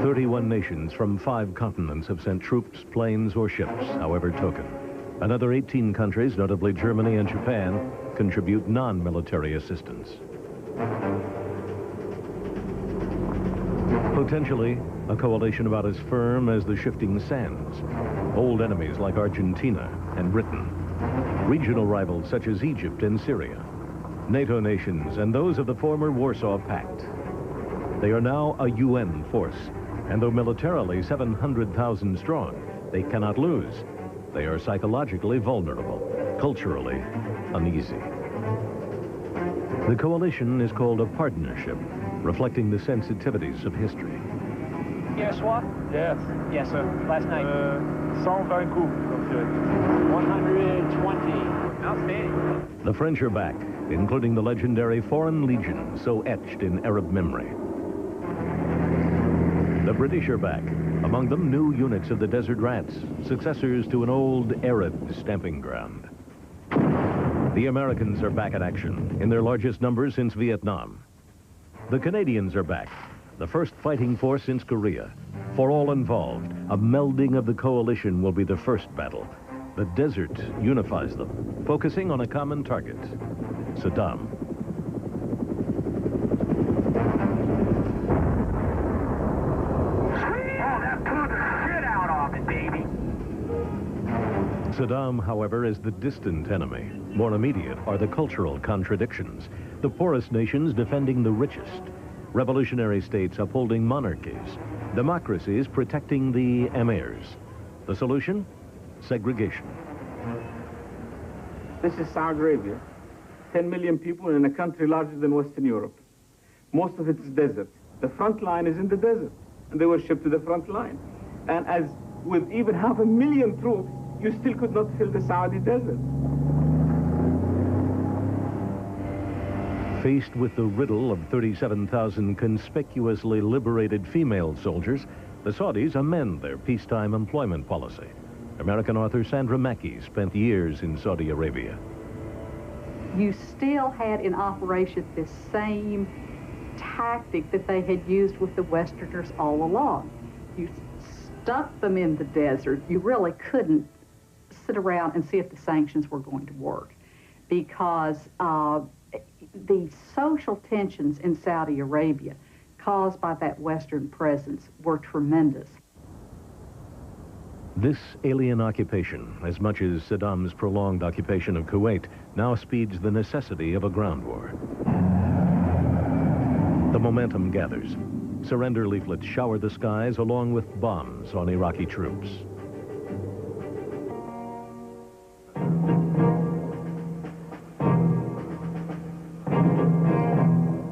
"31 nations from 5 continents have sent troops, planes, or ships, however token. Another 18 countries, notably Germany and Japan, contribute non-military assistance. Potentially, a coalition about as firm as the shifting sands. Old enemies like Argentina and Britain. Regional rivals such as Egypt and Syria. NATO nations and those of the former Warsaw Pact. They are now a UN force, and though militarily 700,000 strong, they cannot lose. They are psychologically vulnerable, culturally uneasy. The coalition is called a partnership, reflecting the sensitivities of history. Yes, what? Yes. Yes, sir. Last night. 120 coups. 120. Outstanding. The French are back, including the legendary Foreign Legion, so etched in Arab memory. The British are back, among them new units of the Desert Rats, successors to an old Arab stamping ground. The Americans are back in action, in their largest numbers since Vietnam. The Canadians are back, the first fighting force since Korea. For all involved, a melding of the coalition will be the first battle. The desert unifies them, focusing on a common target, Saddam. Saddam, however, is the distant enemy. More immediate are the cultural contradictions. The poorest nations defending the richest. Revolutionary states upholding monarchies. Democracies protecting the emirs. The solution? Segregation. This is Saudi Arabia. 10 million people in a country larger than Western Europe. Most of it is desert. The front line is in the desert, and they were shipped to the front line. And as with even 500,000 troops, you still could not fill the Saudi desert. Faced with the riddle of 37,000 conspicuously liberated female soldiers, the Saudis amend their peacetime employment policy. American author Sandra Mackey spent years in Saudi Arabia. You still had in operation this same tactic that they had used with the Westerners all along. You stuck them in the desert. You really couldn't sit around and see if the sanctions were going to work, because the social tensions in Saudi Arabia caused by that Western presence were tremendous. This alien occupation, as much as Saddam's prolonged occupation of Kuwait, now speeds the necessity of a ground war. The momentum gathers. Surrender leaflets shower the skies along with bombs on Iraqi troops.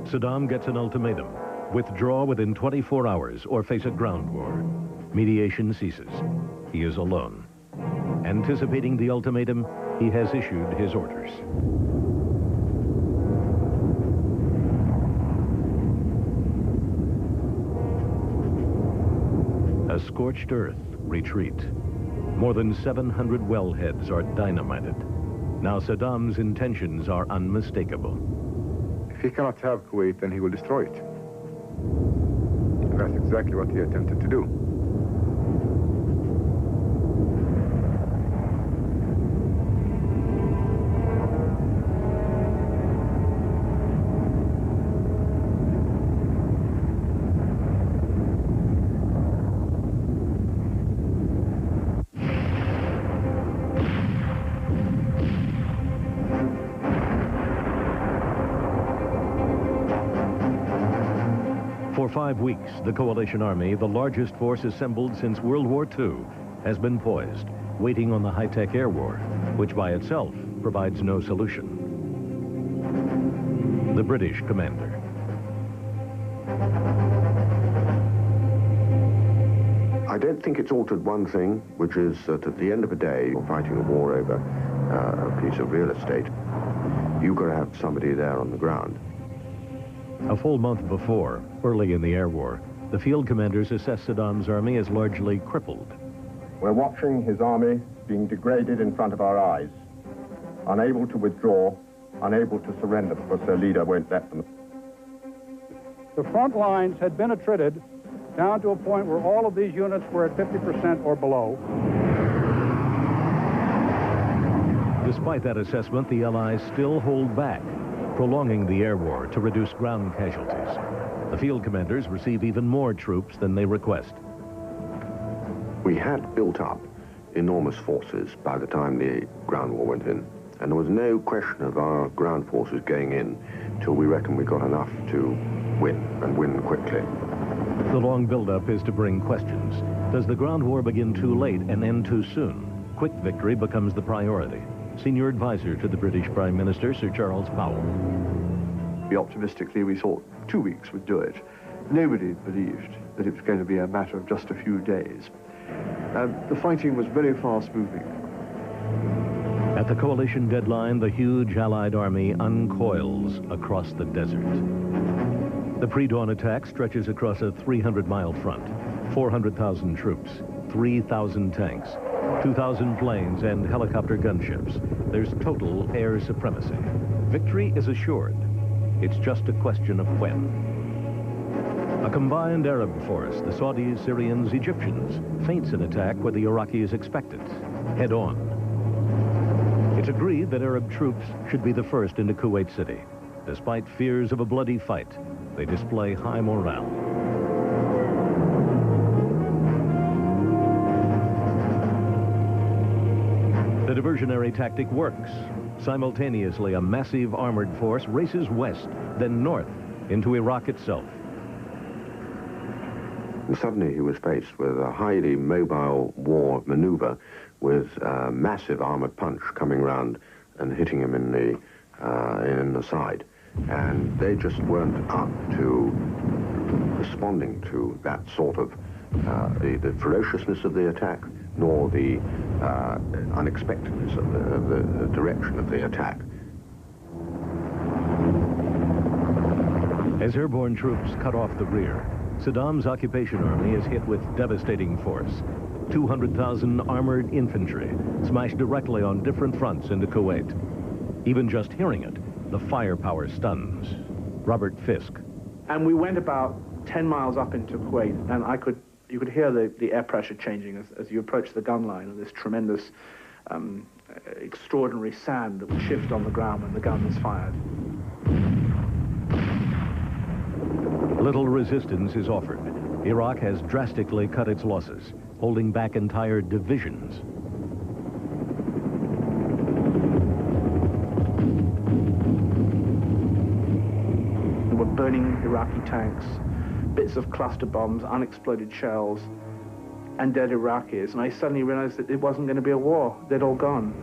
Saddam gets an ultimatum. Withdraw within 24 hours or face a ground war. Mediation ceases. He is alone. Anticipating the ultimatum, he has issued his orders. A scorched earth retreat. More than 700 wellheads are dynamited. Now Saddam's intentions are unmistakable. If he cannot have Kuwait, then he will destroy it. And that's exactly what he attempted to do. For 5 weeks, the coalition army, the largest force assembled since World War II, has been poised, waiting on the high-tech air war, which by itself provides no solution. The British commander. I don't think it's altered one thing, which is that at the end of the day, you're fighting a war over a piece of real estate. You've got to have somebody there on the ground. A full month before, early in the air war, the field commanders assessed Saddam's army as largely crippled. We're watching his army being degraded in front of our eyes, unable to withdraw, unable to surrender because their leader won't let them. The front lines had been attrited down to a point where all of these units were at 50% or below. Despite that assessment, the Allies still hold back, prolonging the air war to reduce ground casualties. The field commanders receive even more troops than they request. We had built up enormous forces by the time the ground war went in, and there was no question of our ground forces going in till we reckoned we got enough to win, and win quickly. The long buildup is to bring questions. Does the ground war begin too late and end too soon? Quick victory becomes the priority. Senior advisor to the British Prime Minister, Sir Charles Powell. Optimistically, we thought 2 weeks would do it. Nobody believed that it was going to be a matter of just a few days. The fighting was very fast-moving. At the coalition deadline, the huge Allied army uncoils across the desert. The pre-dawn attack stretches across a 300-mile front, 400,000 troops, 3,000 tanks, 2,000 planes and helicopter gunships. There's total air supremacy. Victory is assured. It's just a question of when. A combined Arab force, the Saudis, Syrians, Egyptians, feints an attack where the Iraqis expect it, head on. It's agreed that Arab troops should be the first into Kuwait City. Despite fears of a bloody fight, they display high morale. The diversionary tactic works. Simultaneously, a massive armored force races west, then north, into Iraq itself. And suddenly he was faced with a highly mobile war maneuver with a massive armored punch coming round and hitting him in the side. And they just weren't up to responding to that sort of the ferociousness of the attack, nor the unexpectedness of the direction of the attack. As airborne troops cut off the rear, Saddam's occupation army is hit with devastating force. 200,000 armored infantry smashed directly on different fronts into Kuwait. Even just hearing it, the firepower stuns. Robert Fisk. And we went about 10 miles up into Kuwait, and you could hear the air pressure changing as you approach the gun line, and this tremendous extraordinary sand that would shift on the ground when the gun was fired. Little resistance is offered. Iraq has drastically cut its losses, holding back entire divisions. There were burning Iraqi tanks, bits of cluster bombs, unexploded shells, and dead Iraqis. And I suddenly realized that it wasn't going to be a war. They'd all gone.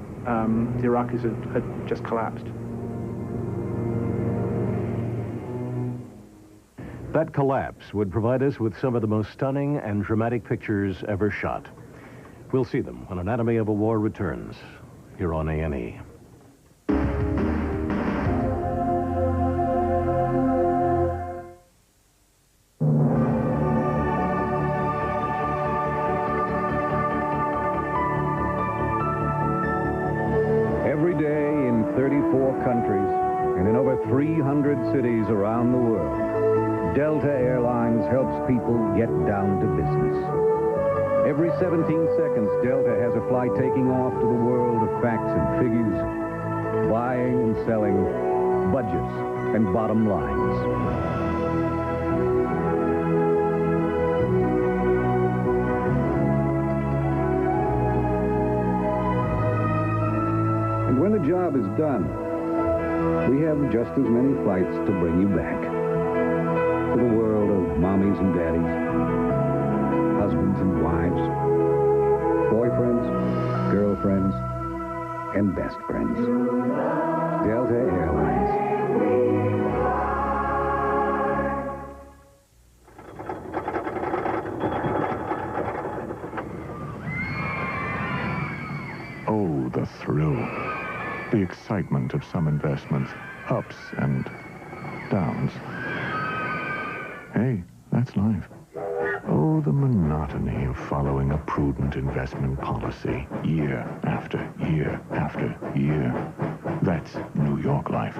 The Iraqis had just collapsed. That collapse would provide us with some of the most stunning and dramatic pictures ever shot. We'll see them when Anatomy of a War returns, here on A&E. Every day in 34 countries and in over 300 cities around the world, Delta Airlines helps people get down to business. Every 17 seconds, Delta has a flight taking off to the world of facts and figures, buying and selling, budgets and bottom lines. And when the job is done, we have just as many flights to bring you back. To the world of mommies and daddies, husbands and wives, boyfriends, girlfriends, and best friends. Delta Airlines. Oh, the thrill. The excitement of some investments, ups and downs. Hey, that's life. Oh, the monotony of following a prudent investment policy year after year after year. That's New York life.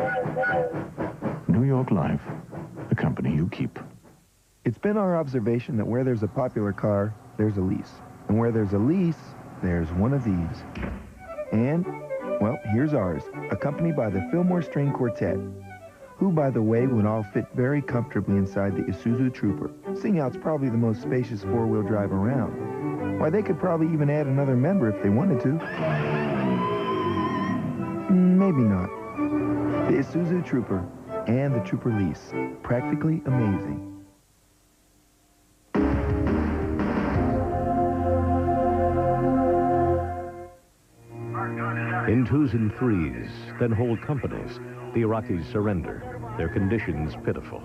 New York Life, the company you keep. It's been our observation that where there's a popular car, there's a lease. And where there's a lease, there's one of these. And, well, here's ours, accompanied by the Fillmore String Quartet, who, by the way, would all fit very comfortably inside the Isuzu Trooper. Seeing out's probably the most spacious four-wheel drive around. Why, they could probably even add another member if they wanted to. Maybe not. The Isuzu Trooper and the Trooper Lease. Practically amazing. In twos and threes, then whole companies, the Iraqis surrender, their conditions pitiful.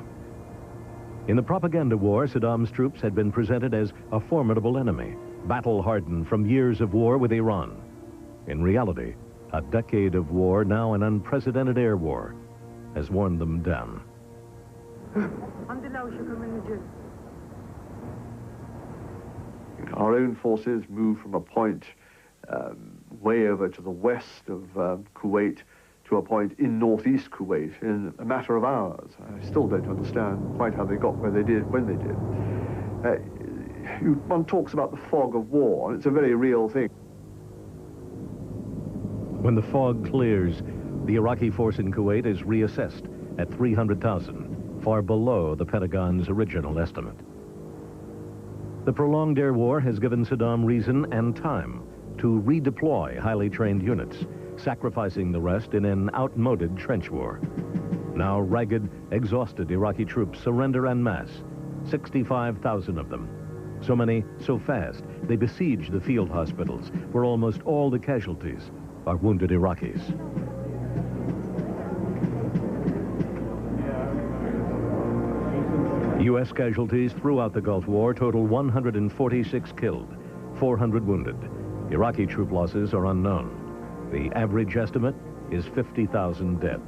In the propaganda war, Saddam's troops had been presented as a formidable enemy, battle-hardened from years of war with Iran. In reality, a decade of war, now an unprecedented air war, has worn them down. Our own forces moved from a point way over to the west of Kuwait to a point in northeast Kuwait in a matter of hours. I still don't understand quite how they got where they did when they did. One talks about the fog of war, and it's a very real thing. When the fog clears, the Iraqi force in Kuwait is reassessed at 300,000, far below the Pentagon's original estimate. The prolonged air war has given Saddam reason and time to redeploy highly trained units, sacrificing the rest in an outmoded trench war. Now ragged, exhausted Iraqi troops surrender en masse, 65,000 of them. So many, so fast, they besiege the field hospitals, where almost all the casualties are wounded Iraqis. U.S. casualties throughout the Gulf War total 146 killed, 400 wounded. Iraqi troop losses are unknown. The average estimate is 50,000 dead.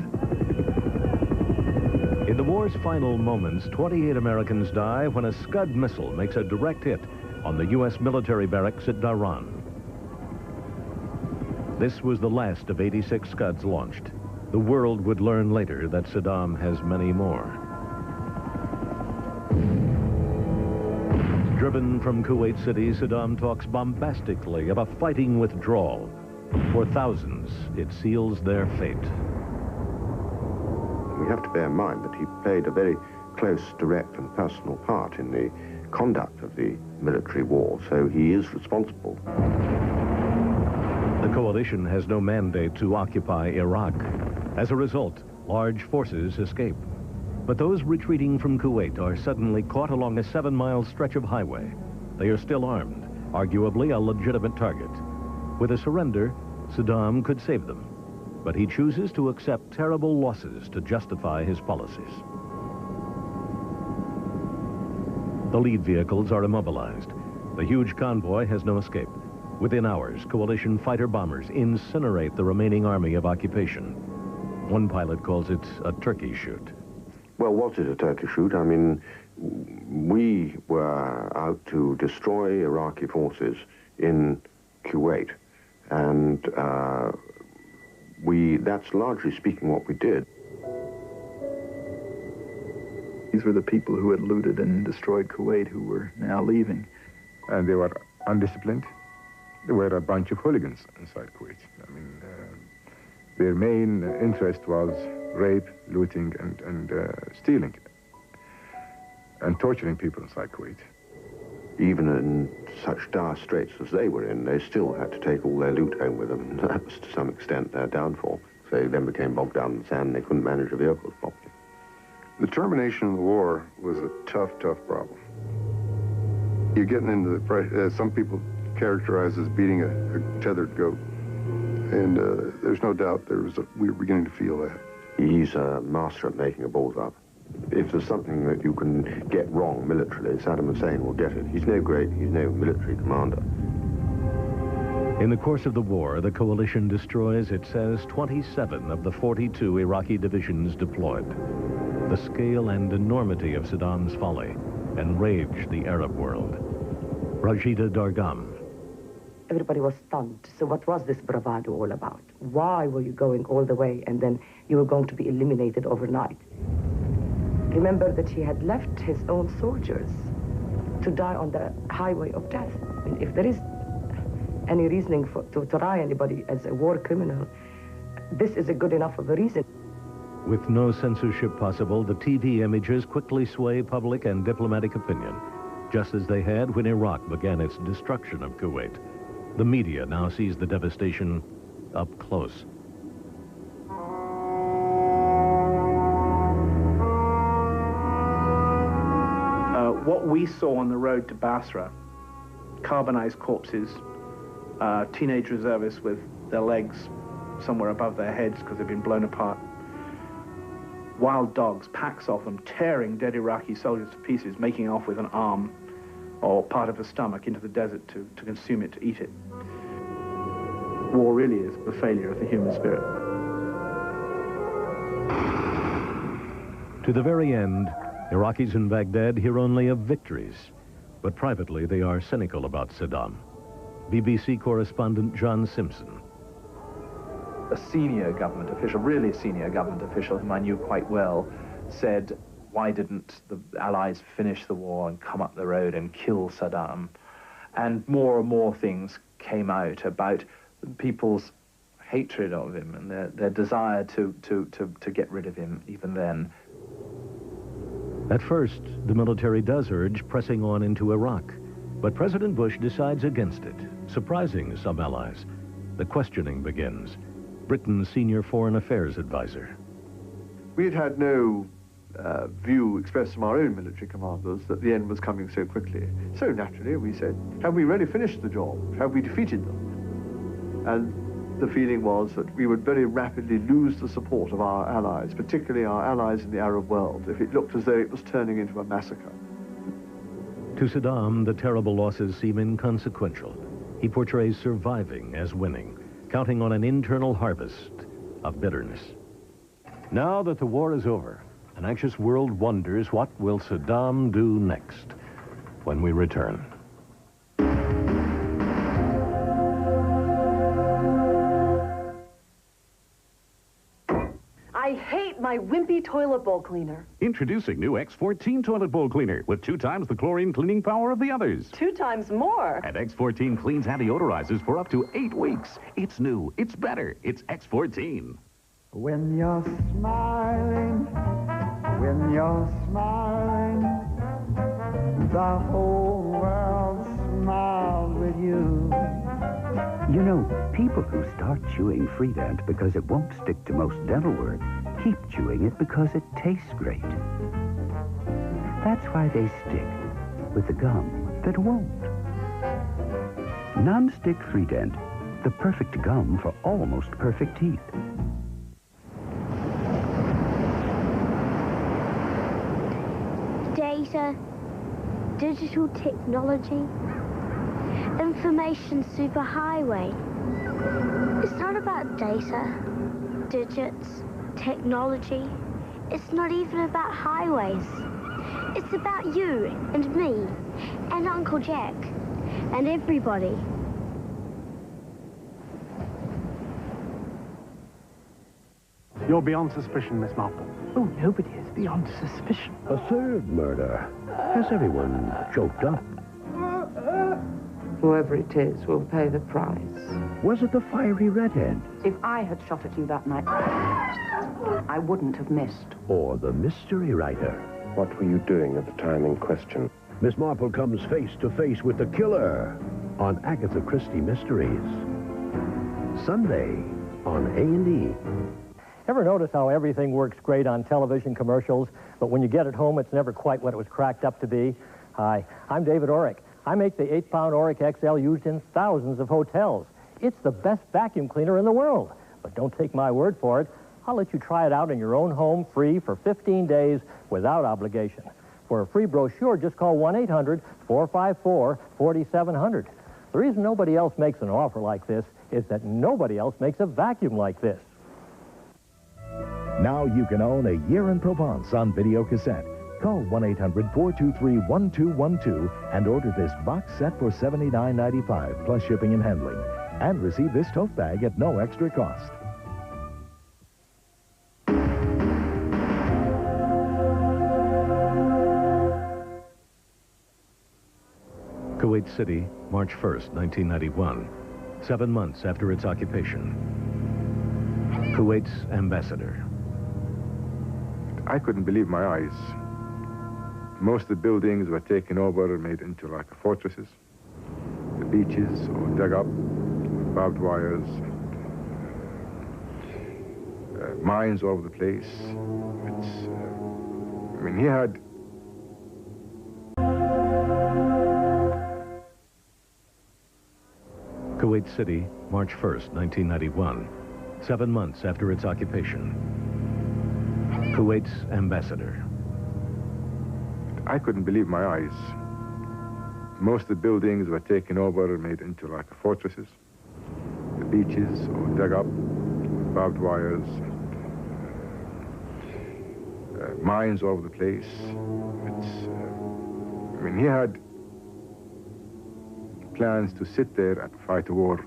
In the war's final moments, 28 Americans die when a Scud missile makes a direct hit on the U.S. military barracks at Dhahran. This was the last of 86 Scuds launched. The world would learn later that Saddam has many more. Driven from Kuwait City, Saddam talks bombastically of a fighting withdrawal, For thousands, it seals their fate. We have to bear in mind that he played a very close, direct and personal part in the conduct of the military war, so he is responsible. The coalition has no mandate to occupy Iraq. As a result, large forces escape. But those retreating from Kuwait are suddenly caught along a 7-mile stretch of highway. They are still armed, arguably a legitimate target. With a surrender, Saddam could save them. But he chooses to accept terrible losses to justify his policies. The lead vehicles are immobilized. The huge convoy has no escape. Within hours, coalition fighter bombers incinerate the remaining army of occupation. One pilot calls it a turkey shoot. Well, was it a turkey shoot? I mean, we were out to destroy Iraqi forces in Kuwait, and that's largely speaking what we did. These were the people who had looted and destroyed Kuwait who were now leaving. And they were undisciplined. They were a bunch of hooligans inside Kuwait. I mean, their main interest was rape, looting, and stealing, and torturing people inside Kuwait. Even in such dire straits as they were in, they still had to take all their loot home with them, and that was to some extent their downfall. So they then became bogged down in the sand, and they couldn't manage the vehicles properly. The termination of the war was a tough, tough problem. You're getting into the, some people characterize as beating a tethered goat. And there's no doubt we were beginning to feel that. He's a master at making a balls up. If there's something that you can get wrong militarily, Saddam Hussein will get it. He's no military commander. In the course of the war, the coalition destroys, it says, 27 of the 42 Iraqi divisions deployed. The scale and enormity of Saddam's folly enraged the Arab world. Rajida Dargam. Everybody was stunned. So what was this bravado all about? Why were you going all the way and then you were going to be eliminated overnight? Remember that he had left his own soldiers to die on the highway of death. I mean, if there is any reasoning to try anybody as a war criminal, this is a good enough of a reason. With no censorship possible, the TV images quickly sway public and diplomatic opinion, just as they had when Iraq began its destruction of Kuwait. The media now sees the devastation up close. What we saw on the road to Basra, carbonized corpses, teenage reservists with their legs somewhere above their heads because they've been blown apart, wild dogs, packs of them, tearing dead Iraqi soldiers to pieces, making off with an arm or part of a stomach into the desert to consume it, to eat it. War really is the failure of the human spirit. To the very end, Iraqis in Baghdad hear only of victories, but privately they are cynical about Saddam. BBC correspondent John Simpson. A senior government official, really senior government official whom I knew quite well, said, why didn't the Allies finish the war and come up the road and kill Saddam? And more things came out about people's hatred of him and their desire to get rid of him even then. At first, the military does urge pressing on into Iraq, but President Bush decides against it, surprising some allies. The questioning begins. Britain's senior foreign affairs advisor. We had no view expressed from our own military commanders that the end was coming so quickly. So naturally we said, have we really finished the job? Have we defeated them? And the feeling was that we would very rapidly lose the support of our allies, particularly our allies in the Arab world, if it looked as though it was turning into a massacre. To Saddam, the terrible losses seem inconsequential. He portrays surviving as winning, counting on an internal harvest of bitterness. Now that the war is over, an anxious world wonders what will Saddam do next when we return. I I hate my wimpy toilet bowl cleaner. Introducing new X14 toilet bowl cleaner with 2 times the chlorine cleaning power of the others. 2 times more. And X14 cleans and deodorizes for up to 8 weeks. It's new. It's better. It's X14. When you're smiling, the whole world smiles with you. You know, people who start chewing Freedent because it won't stick to most dental work keep chewing it because it tastes great. That's why they stick with the gum that won't. Non-stick Freedent, the perfect gum for almost perfect teeth. Data, digital technology, information superhighway. It's not about data, digits, technology. It's not even about highways. It's about you and me and Uncle Jack and everybody. You're beyond suspicion, Miss Marple. Oh, nobody is beyond suspicion. A third murder. Has everyone choked up? Whoever it is will pay the price. Was it the fiery redhead? If I had shot at you that night, I wouldn't have missed. Or the mystery writer? What were you doing at the time in question? Miss Marple comes face to face with the killer on Agatha Christie Mysteries. Sunday on A&E. Ever notice how everything works great on television commercials, but when you get it home, it's never quite what it was cracked up to be? Hi, I'm David Orrick. I make the 8-pound Orrick XL used in thousands of hotels. It's the best vacuum cleaner in the world. But don't take my word for it. I'll let you try it out in your own home free for 15 days without obligation. For a free brochure, just call 1-800-454-4700. The reason nobody else makes an offer like this is that nobody else makes a vacuum like this. Now you can own A Year in Provence on video cassette. Call 1-800-423-1212 and order this box set for $79.95 plus shipping and handling. And receive this tote bag at no extra cost. Kuwait City, March 1st, 1991. 7 months after its occupation. Kuwait's ambassador. I couldn't believe my eyes. Most of the buildings were taken over, made into like fortresses. The beaches were dug up, barbed wires, mines all over the place. I mean, he had... Kuwait City, March 1st, 1991. 7 months after its occupation. Kuwait's ambassador. I couldn't believe my eyes. Most of the buildings were taken over, made into like fortresses. The beaches were dug up, barbed wires, mines all over the place. I mean, he had plans to sit there and fight a war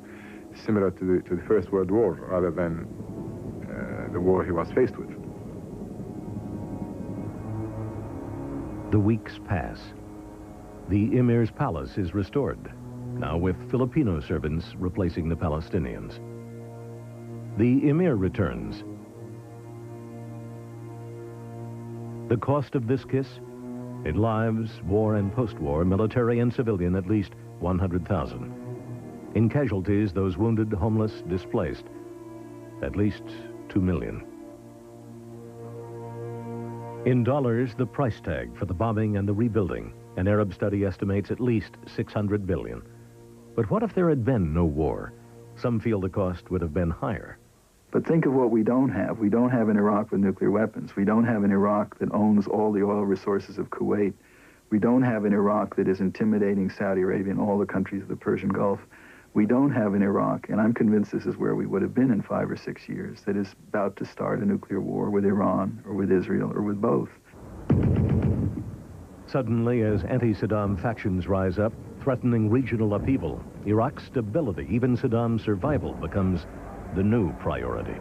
similar to the First World War, rather than the war he was faced with. The weeks pass. The Emir's palace is restored, now with Filipino servants replacing the Palestinians. The Emir returns. The cost of this kiss? In lives, war and post-war, military and civilian, at least 100,000. In casualties, those wounded, homeless, displaced, at least 2 million. In dollars, the price tag for the bombing and the rebuilding. An Arab study estimates at least 600 billion. But what if there had been no war? Some feel the cost would have been higher. But think of what we don't have. We don't have an Iraq with nuclear weapons. We don't have an Iraq that owns all the oil resources of Kuwait. We don't have an Iraq that is intimidating Saudi Arabia and all the countries of the Persian Gulf. We don't have an Iraq, and I'm convinced this is where we would have been in 5 or 6 years, that is about to start a nuclear war with Iran or with Israel or with both. Suddenly, as anti-Saddam factions rise up, threatening regional upheaval, Iraq's stability, even Saddam's survival, becomes the new priority.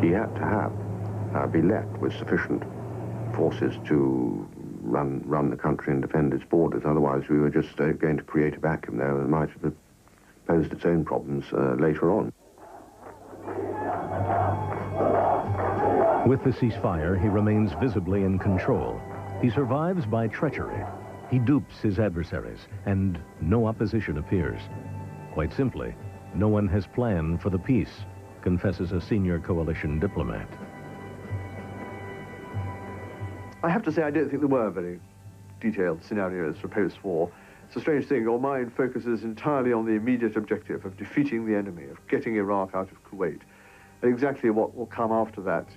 he had to be left with sufficient forces to run the country and defend its borders. Otherwise, we were just going to create a vacuum there that might have posed its own problems later on. With the ceasefire, he remains visibly in control. He survives by treachery. He dupes his adversaries, and no opposition appears. Quite simply, no one has planned for the peace, confesses a senior coalition diplomat. I have to say, I don't think there were very detailed scenarios for post-war. It's a strange thing. Your mind focuses entirely on the immediate objective of defeating the enemy, of getting Iraq out of Kuwait. And exactly what will come after that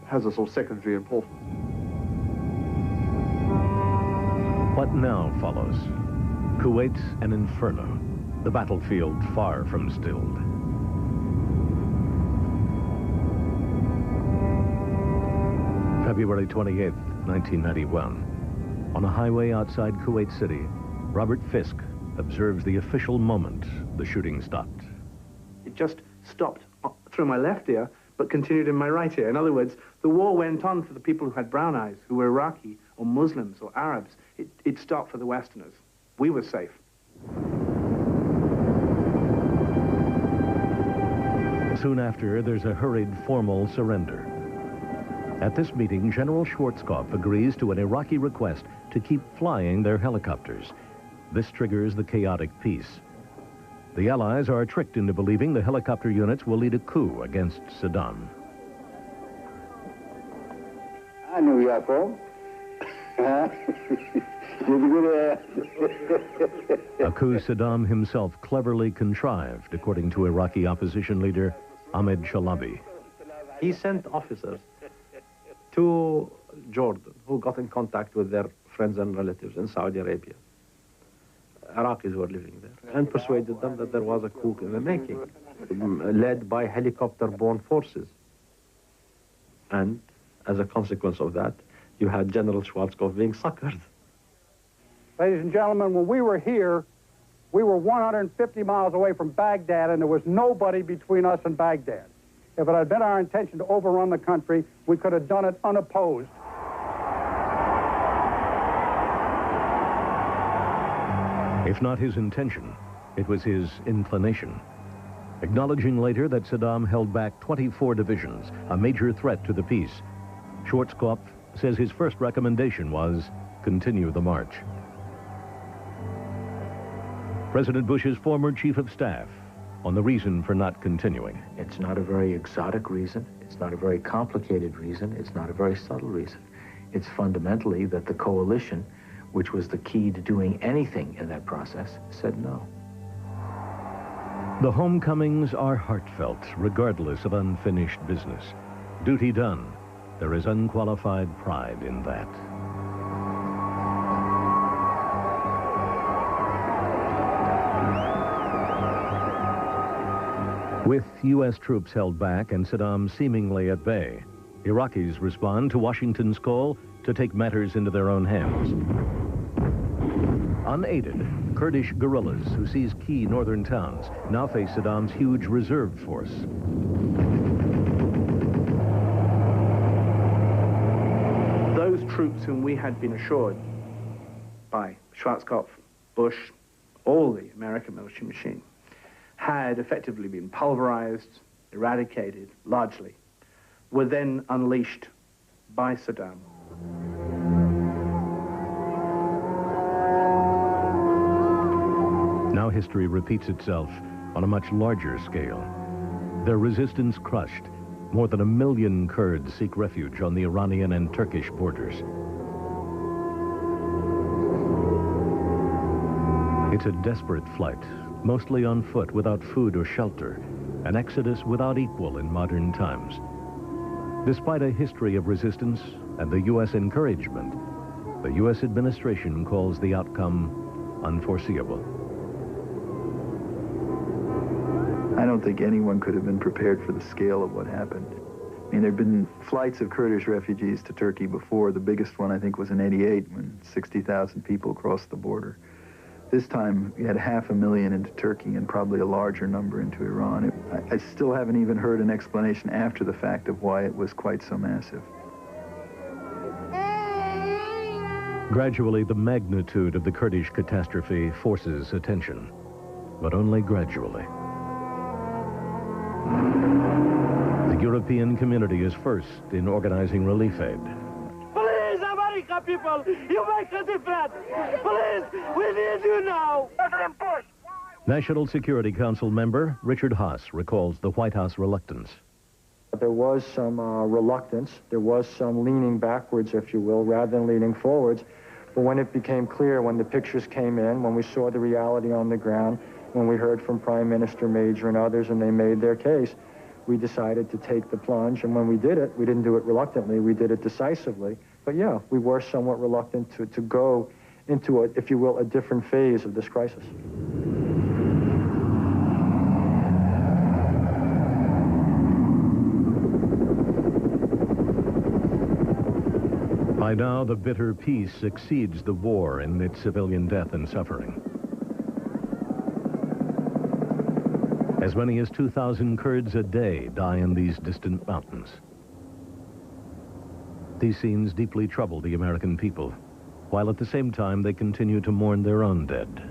has a sort of secondary importance. What now follows? Kuwait, an inferno. The battlefield far from stilled. February 28, 1991. On a highway outside Kuwait City, Robert Fisk observes the official moment the shooting stopped. It just stopped through my left ear, but continued in my right ear. In other words, the war went on for the people who had brown eyes, who were Iraqi or Muslims or Arabs. It stopped for the Westerners. We were safe. Soon after, there's a hurried formal surrender. At this meeting, General Schwarzkopf agrees to an Iraqi request to keep flying their helicopters. This triggers the chaotic peace. The Allies are tricked into believing the helicopter units will lead a coup against Saddam. I knew Yaakov. A coup Saddam himself cleverly contrived, according to Iraqi opposition leader Ahmed Chalabi. He sent officers to Jordan, who got in contact with their friends and relatives in Saudi Arabia. Iraqis were living there, and persuaded them that there was a coup in the making, led by helicopter-borne forces. And as a consequence of that, you had General Schwarzkopf being suckered. Ladies and gentlemen, when we were here, we were 150 miles away from Baghdad, and there was nobody between us and Baghdad. If it had been our intention to overrun the country, we could have done it unopposed. If not his intention, it was his inclination. Acknowledging later that Saddam held back 24 divisions, a major threat to the peace, Schwarzkopf says his first recommendation was continue the march. President Bush's former chief of staff on the reason for not continuing. It's not a very exotic reason. It's not a very complicated reason. It's not a very subtle reason. It's fundamentally that the coalition, which was the key to doing anything in that process, said no. The homecomings are heartfelt, regardless of unfinished business. Duty done. There is unqualified pride in that. With U.S. troops held back and Saddam seemingly at bay, Iraqis respond to Washington's call to take matters into their own hands. Unaided, Kurdish guerrillas who seize key northern towns now face Saddam's huge reserve force. Those troops whom we had been assured by Schwarzkopf, Bush, all the American military machine, had effectively been pulverized, eradicated, largely, were then unleashed by Saddam. Now history repeats itself on a much larger scale. Their resistance crushed. More than 1 million Kurds seek refuge on the Iranian and Turkish borders. It's a desperate flight, mostly on foot, without food or shelter, an exodus without equal in modern times. Despite a history of resistance and the U.S. encouragement, the U.S. administration calls the outcome unforeseeable. I don't think anyone could have been prepared for the scale of what happened. I mean, there had been flights of Kurdish refugees to Turkey before. The biggest one, I think, was in '88 when 60,000 people crossed the border. This time, we had 500,000 into Turkey and probably a larger number into Iran. I still haven't even heard an explanation after the fact of why it was quite so massive. Gradually, the magnitude of the Kurdish catastrophe forces attention, but only gradually. The European community is first in organizing relief aid. Please, America people, you make a difference. Please, we need you now. President Bush. National Security Council member Richard Haas recalls the White House reluctance. There was some reluctance. There was some leaning backwards, if you will, rather than leaning forwards. But when it became clear, when the pictures came in, when we saw the reality on the ground, when we heard from Prime Minister Major and others and they made their case, we decided to take the plunge. And when we did it, we didn't do it reluctantly, we did it decisively. But yeah, we were somewhat reluctant to go into, if you will, a different phase of this crisis. By now, the bitter peace exceeds the war in its civilian death and suffering. As many as 2,000 Kurds a day die in these distant mountains. These scenes deeply trouble the American people, while at the same time they continue to mourn their own dead.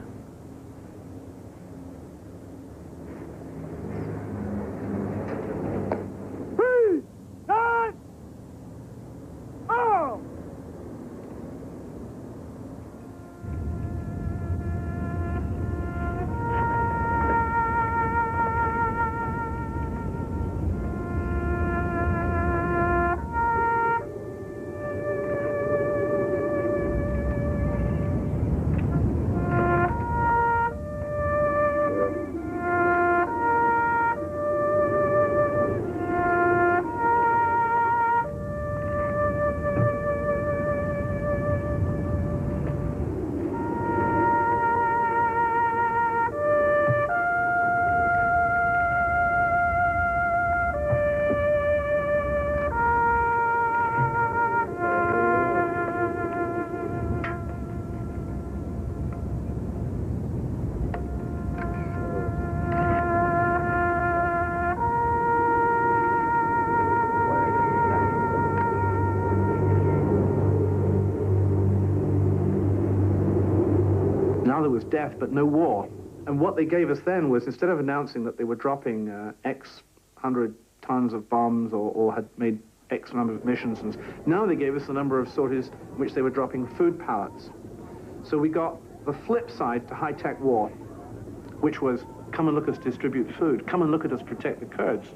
Now there was death, but no war. And what they gave us then was, instead of announcing that they were dropping X hundred tons of bombs or had made X number of missions, now they gave us the number of sorties in which they were dropping food pallets. So we got the flip side to high-tech war, which was, come and look at us distribute food, come and look at us protect the Kurds.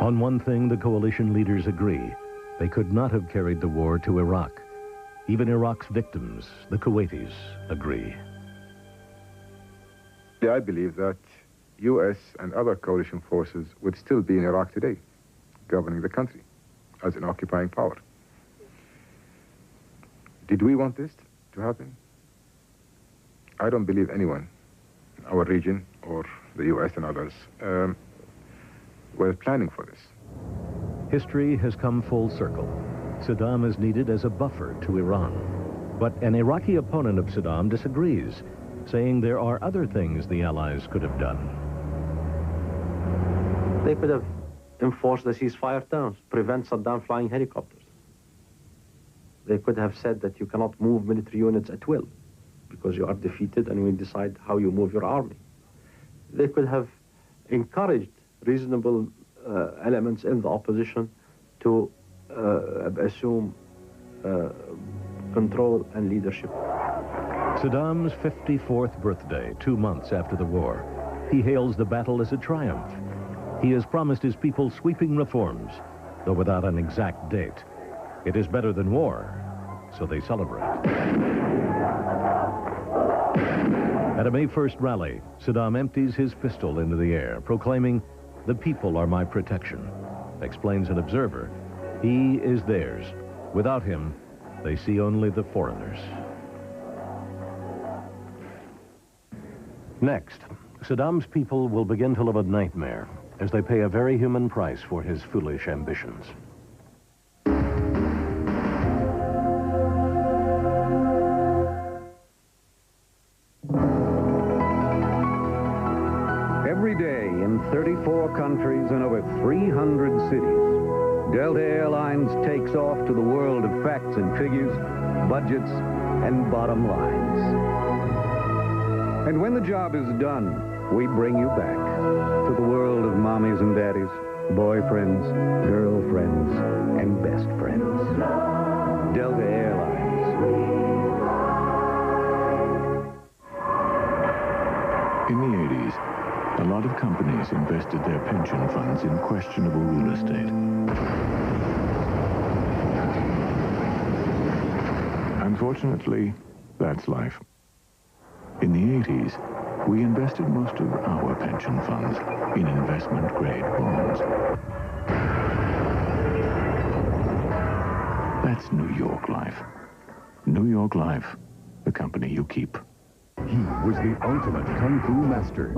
On one thing, the coalition leaders agree. They could not have carried the war to Iraq. Even Iraq's victims, the Kuwaitis, agree. I believe that U.S. and other coalition forces would still be in Iraq today, governing the country as an occupying power. Did we want this to happen? I don't believe anyone in our region or the U.S. and others were planning for this. History has come full circle. Saddam is needed as a buffer to Iran. But an Iraqi opponent of Saddam disagrees, saying there are other things the Allies could have done. They could have enforced the ceasefire terms, prevent Saddam flying helicopters. They could have said that you cannot move military units at will because you are defeated and we decide how you move your army. They could have encouraged reasonable elements in the opposition to assume control and leadership. Saddam's 54th birthday, 2 months after the war. He hails the battle as a triumph. He has promised his people sweeping reforms, though without an exact date. It is better than war, so they celebrate. At a May 1st rally, Saddam empties his pistol into the air, proclaiming, "The people are my protection." Explains an observer, he is theirs. Without him, they see only the foreigners. Next, Saddam's people will begin to live a nightmare as they pay a very human price for his foolish ambitions. in 34 countries and over 300 cities. Delta Airlines takes off to the world of facts and figures, budgets, and bottom lines. And when the job is done, we bring you back to the world of mommies and daddies, boyfriends, girlfriends, and best friends. Delta Airlines. In the 80s, a lot of companies invested their pension funds in questionable real estate. Unfortunately, that's life. In the 80s, we invested most of our pension funds in investment-grade bonds. That's New York Life. New York Life, the company you keep. He was the ultimate kung fu master.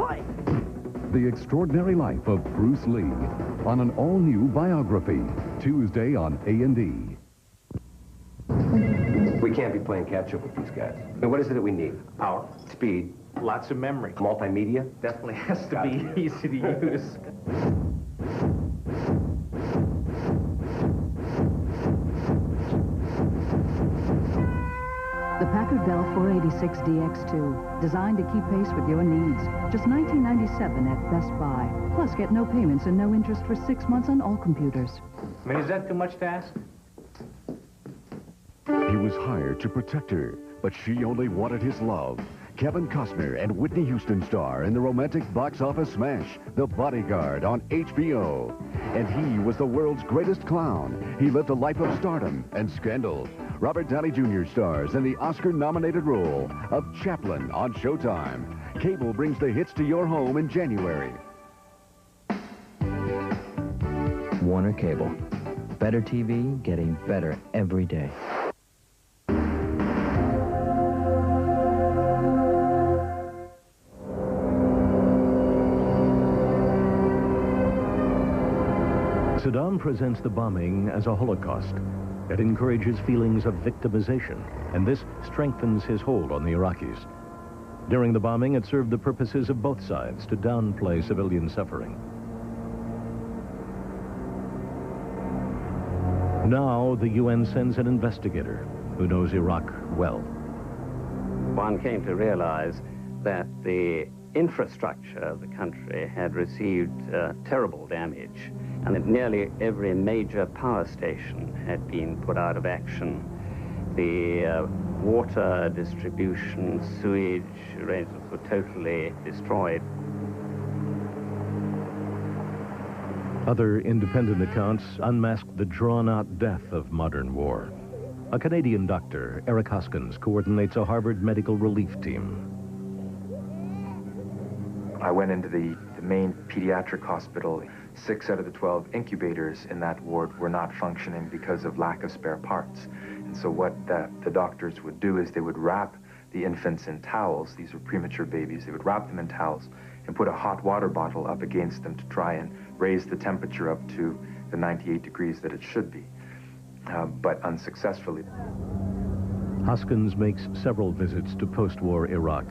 The Extraordinary Life of Bruce Lee on an all-new biography, Tuesday on A&E. We can't be playing catch-up with these guys. I mean, what is it that we need? Power, speed, lots of memory, multimedia. Definitely has to be easy to use. The Packard Bell 486 DX2, designed to keep pace with your needs. Just $19.97 at Best Buy. Plus, get no payments and no interest for 6 months on all computers. I mean, is that too much to ask? He was hired to protect her, but she only wanted his love. Kevin Costner and Whitney Houston star in the romantic box office smash, The Bodyguard, on HBO. And he was the world's greatest clown. He lived a life of stardom and scandal. Robert Downey Jr. stars in the Oscar-nominated role of Chaplin on Showtime. Cable brings the hits to your home in January. Warner Cable. Better TV, getting better every day. Saddam presents the bombing as a Holocaust. It encourages feelings of victimization, and this strengthens his hold on the Iraqis. During the bombing, it served the purposes of both sides to downplay civilian suffering. Now, the UN sends an investigator who knows Iraq well. One came to realize that the infrastructure of the country had received terrible damage, and that nearly every major power station had been put out of action. The water distribution, sewage arrangements were totally destroyed. Other independent accounts unmask the drawn-out death of modern war. A Canadian doctor, Eric Hoskins, coordinates a Harvard medical relief team. I went into the main pediatric hospital. 6 out of the 12 incubators in that ward were not functioning because of lack of spare parts. And so what the doctors would do is they would wrap the infants in towels. These were premature babies. They would wrap them in towels and put a hot water bottle up against them to try and raise the temperature up to the 98 degrees that it should be, but unsuccessfully. Hoskins makes several visits to post-war Iraq.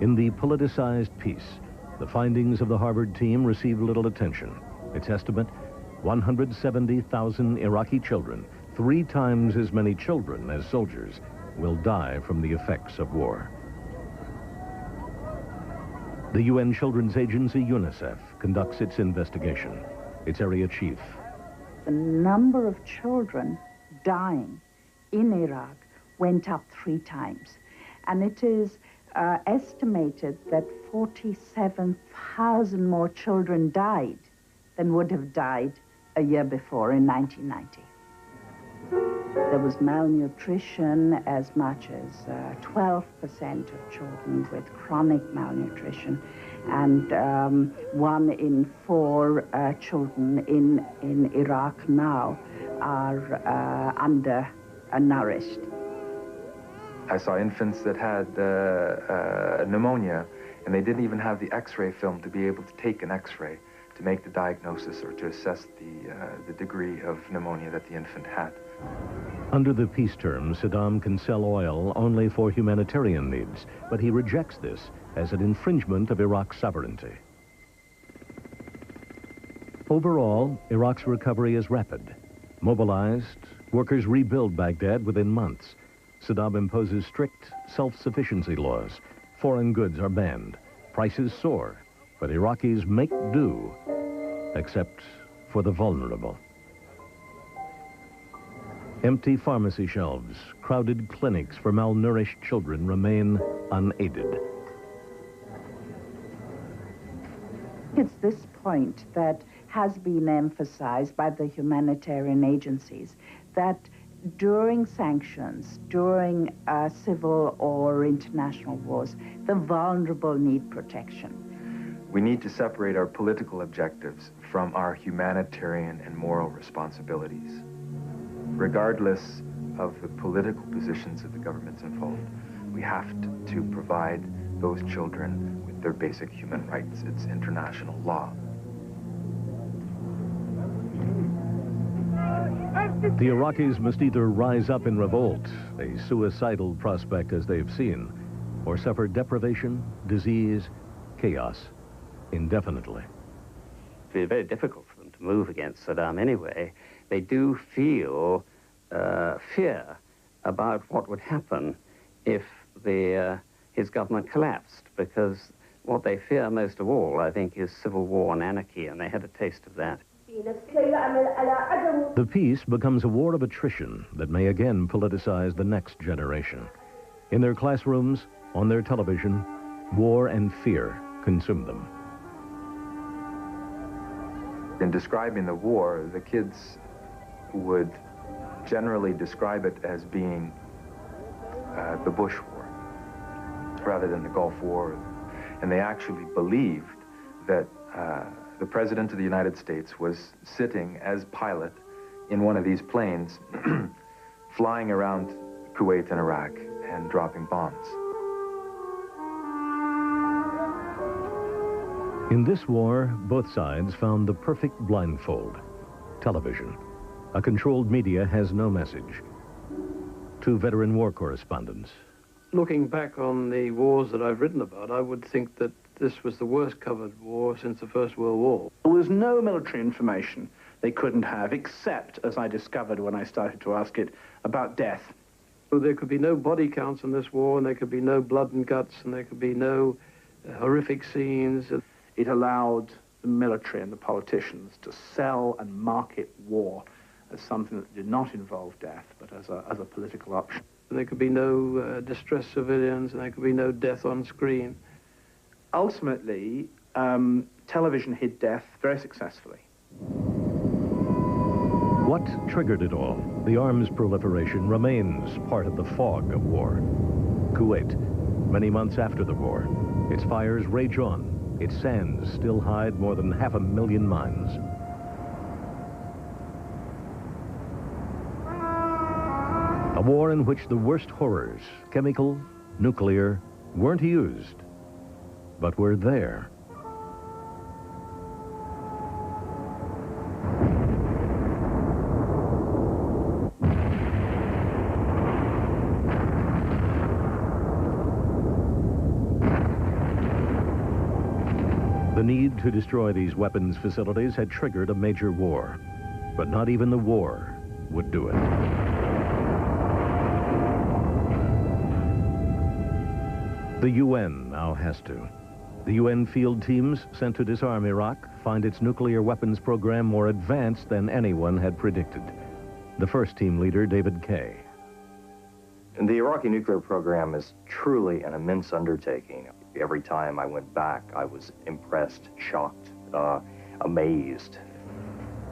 In the politicized piece, the findings of the Harvard team receive little attention. Its estimate, 170,000 Iraqi children, 3 times as many children as soldiers, will die from the effects of war. The UN Children's Agency, UNICEF, conducts its investigation. Its area chief. The number of children dying in Iraq went up 3 times. And it is estimated that 47,000 more children died than would have died a year before in 1990. There was malnutrition, as much as 12% of children with chronic malnutrition, and 1 in 4 children in Iraq now are undernourished. I saw infants that had pneumonia, and they didn't even have the X-ray film to be able to take an X-ray to make the diagnosis or to assess the degree of pneumonia that the infant had. Under the peace terms, Saddam can sell oil only for humanitarian needs, but he rejects this as an infringement of Iraq's sovereignty. Overall, Iraq's recovery is rapid. Mobilized, workers rebuild Baghdad within months. Saddam imposes strict self-sufficiency laws. Foreign goods are banned. Prices soar, but Iraqis make do, except for the vulnerable. Empty pharmacy shelves, crowded clinics for malnourished children remain unaided. It's this point that has been emphasized by the humanitarian agencies, that during sanctions, during civil or international wars, the vulnerable need protection. We need to separate our political objectives from our humanitarian and moral responsibilities. Regardless of the political positions of the governments involved, we have to provide those children with their basic human rights. It's international law. The Iraqis must either rise up in revolt, a suicidal prospect as they've seen, or suffer deprivation, disease, chaos indefinitely. It'd be very difficult for them to move against Saddam anyway. They do feel fear about what would happen if his government collapsed, because what they fear most of all, I think, is civil war and anarchy, and they had a taste of that. The peace becomes a war of attrition that may again politicize the next generation. In their classrooms, on their television, war and fear consume them. In describing the war, the kids would generally describe it as being the Bush War rather than the Gulf War. And they actually believed that the President of the United States was sitting as pilot in one of these planes flying around Kuwait and Iraq and dropping bombs. In this war, both sides found the perfect blindfold: television. A controlled media has no message. Two veteran war correspondents. Looking back on the wars that I've written about, I would think that this was the worst covered war since the First World War. There was no military information they couldn't have, except, as I discovered when I started to ask it, about death. So there could be no body counts in this war, and there could be no blood and guts, and there could be no horrific scenes. It allowed the military and the politicians to sell and market war as something that did not involve death, but as a political option. And there could be no distressed civilians, and there could be no death on screen. Ultimately, television hid death very successfully. What triggered it all? The arms proliferation remains part of the fog of war. Kuwait, many months after the war, its fires rage on. Its sands still hide more than 500,000 mines. A war in which the worst horrors, chemical, nuclear, weren't used, but were there. The need to destroy these weapons facilities had triggered a major war, but not even the war would do it. The UN now has to. The UN field teams sent to disarm Iraq find its nuclear weapons program more advanced than anyone had predicted. The first team leader, David Kay. The Iraqi nuclear program is truly an immense undertaking. Every time I went back, I was impressed, shocked, amazed.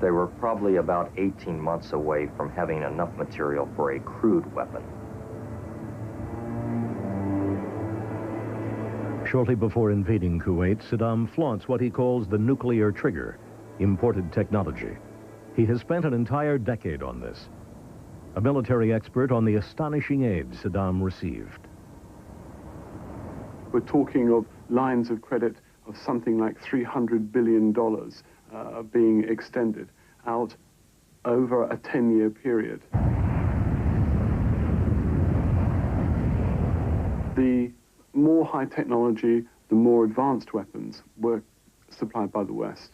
They were probably about 18 months away from having enough material for a crude weapon. Shortly before invading Kuwait, Saddam flaunts what he calls the nuclear trigger, imported technology. He has spent an entire decade on this. A military expert on the astonishing aid Saddam received. We're talking of lines of credit of something like $300 billion being extended out over a 10-year period. The more high technology, the more advanced weapons were supplied by the West.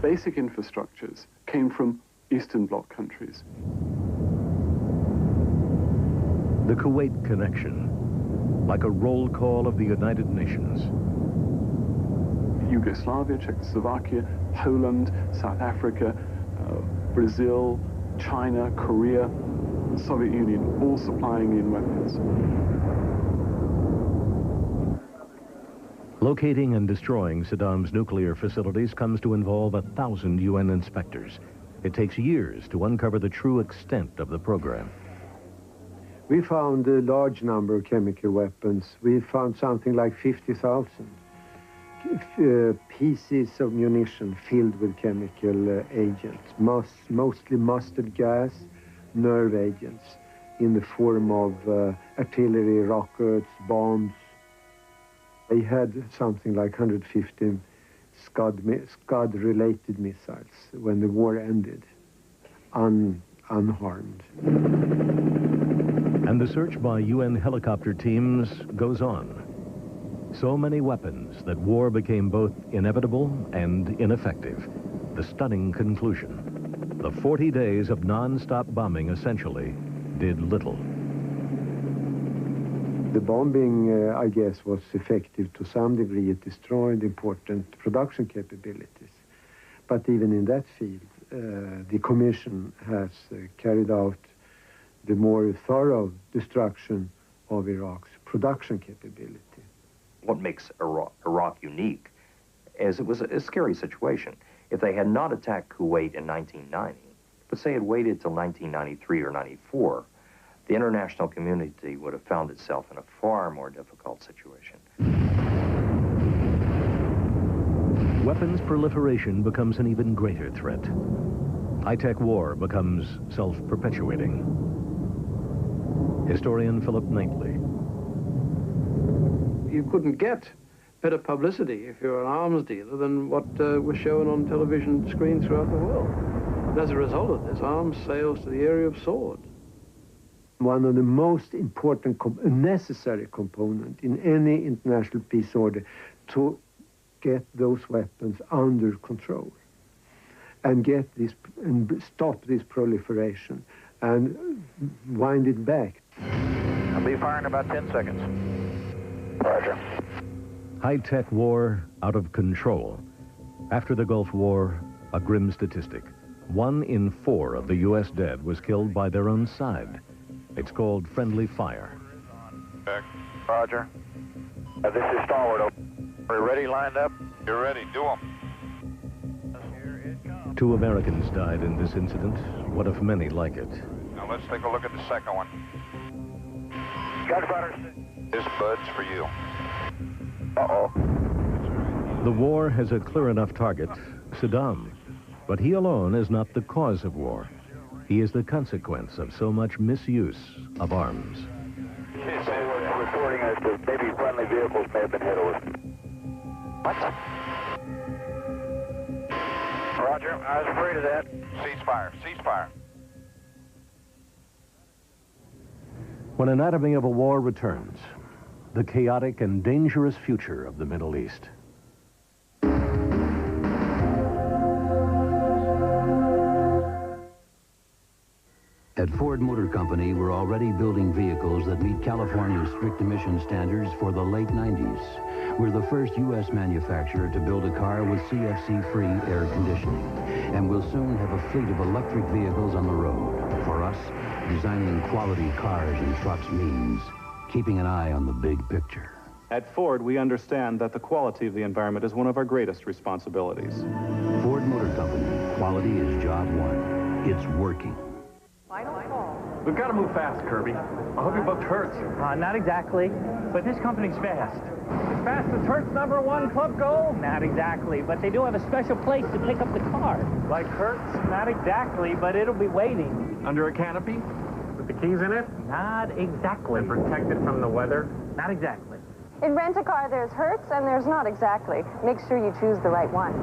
basic infrastructures came from Eastern Bloc countries. The Kuwait connection, like a roll call of the United Nations. Yugoslavia, Czechoslovakia, Poland, South Africa, Brazil, China, Korea, the Soviet Union, all supplying in weapons. Locating and destroying Saddam's nuclear facilities comes to involve 1,000 UN inspectors. It takes years to uncover the true extent of the program. We found a large number of chemical weapons. We found something like 50,000 pieces of munition filled with chemical agents, mostly mustard gas, nerve agents, in the form of artillery, rockets, bombs. They had something like 150 Scud-related missiles when the war ended, unharmed. And the search by UN helicopter teams goes on. So many weapons that war became both inevitable and ineffective. The stunning conclusion. The 40 days of non-stop bombing essentially did little. The bombing, I guess, was effective to some degree. It destroyed important production capabilities. But even in that field, the Commission has carried out the more thorough destruction of Iraq's production capability. What makes Iraq unique is it was a scary situation. If they had not attacked Kuwait in 1990, but say it waited till 1993 or 94, the international community would have found itself in a far more difficult situation. Weapons proliferation becomes an even greater threat. High-tech war becomes self-perpetuating. Historian Philip Knightley. You couldn't get better publicity if you're an arms dealer than what was shown on television screens throughout the world. And as a result of this, arms sails to the area of swords. One of the most important, necessary component in any international peace order to get those weapons under control and get this and stop this proliferation and wind it back. I'll be firing in about 10 seconds. Roger. High-tech war out of control. After the Gulf War, a grim statistic. 1 in 4 of the U.S. dead was killed by their own side. It's called friendly fire. Check. Roger. This is Starward. Are you ready, lined up? You're ready. Do them. 2 Americans died in this incident, one of many like it. Now let's take a look at the second one. Gunfighters. This bud's for you. Uh-oh. The war has a clear enough target, Saddam. But he alone is not the cause of war. He is the consequence of so much misuse of arms. Reporting as to maybe friendly vehicles may have been hit over. What? Roger, I was afraid of that. Ceasefire, ceasefire. When Anatomy of a War returns, the chaotic and dangerous future of the Middle East. At Ford Motor Company, we're already building vehicles that meet California's strict emission standards for the late 90s. We're the first U.S. manufacturer to build a car with CFC-free air conditioning. And we'll soon have a fleet of electric vehicles on the road. For us, designing quality cars and trucks means keeping an eye on the big picture. At Ford, we understand that the quality of the environment is one of our greatest responsibilities. Ford Motor Company, quality is job one. It's working. We've got to move fast, Kirby. I hope you booked Hertz. Not exactly, but this company's fast. As fast as Hertz #1 club goal? Not exactly, but they do have a special place to pick up the car. Like Hertz? Not exactly, but it'll be waiting. Under a canopy? With the keys in it? Not exactly. And protected from the weather? Not exactly. In Rent-A-Car, there's Hertz, and there's not exactly. Make sure you choose the right one.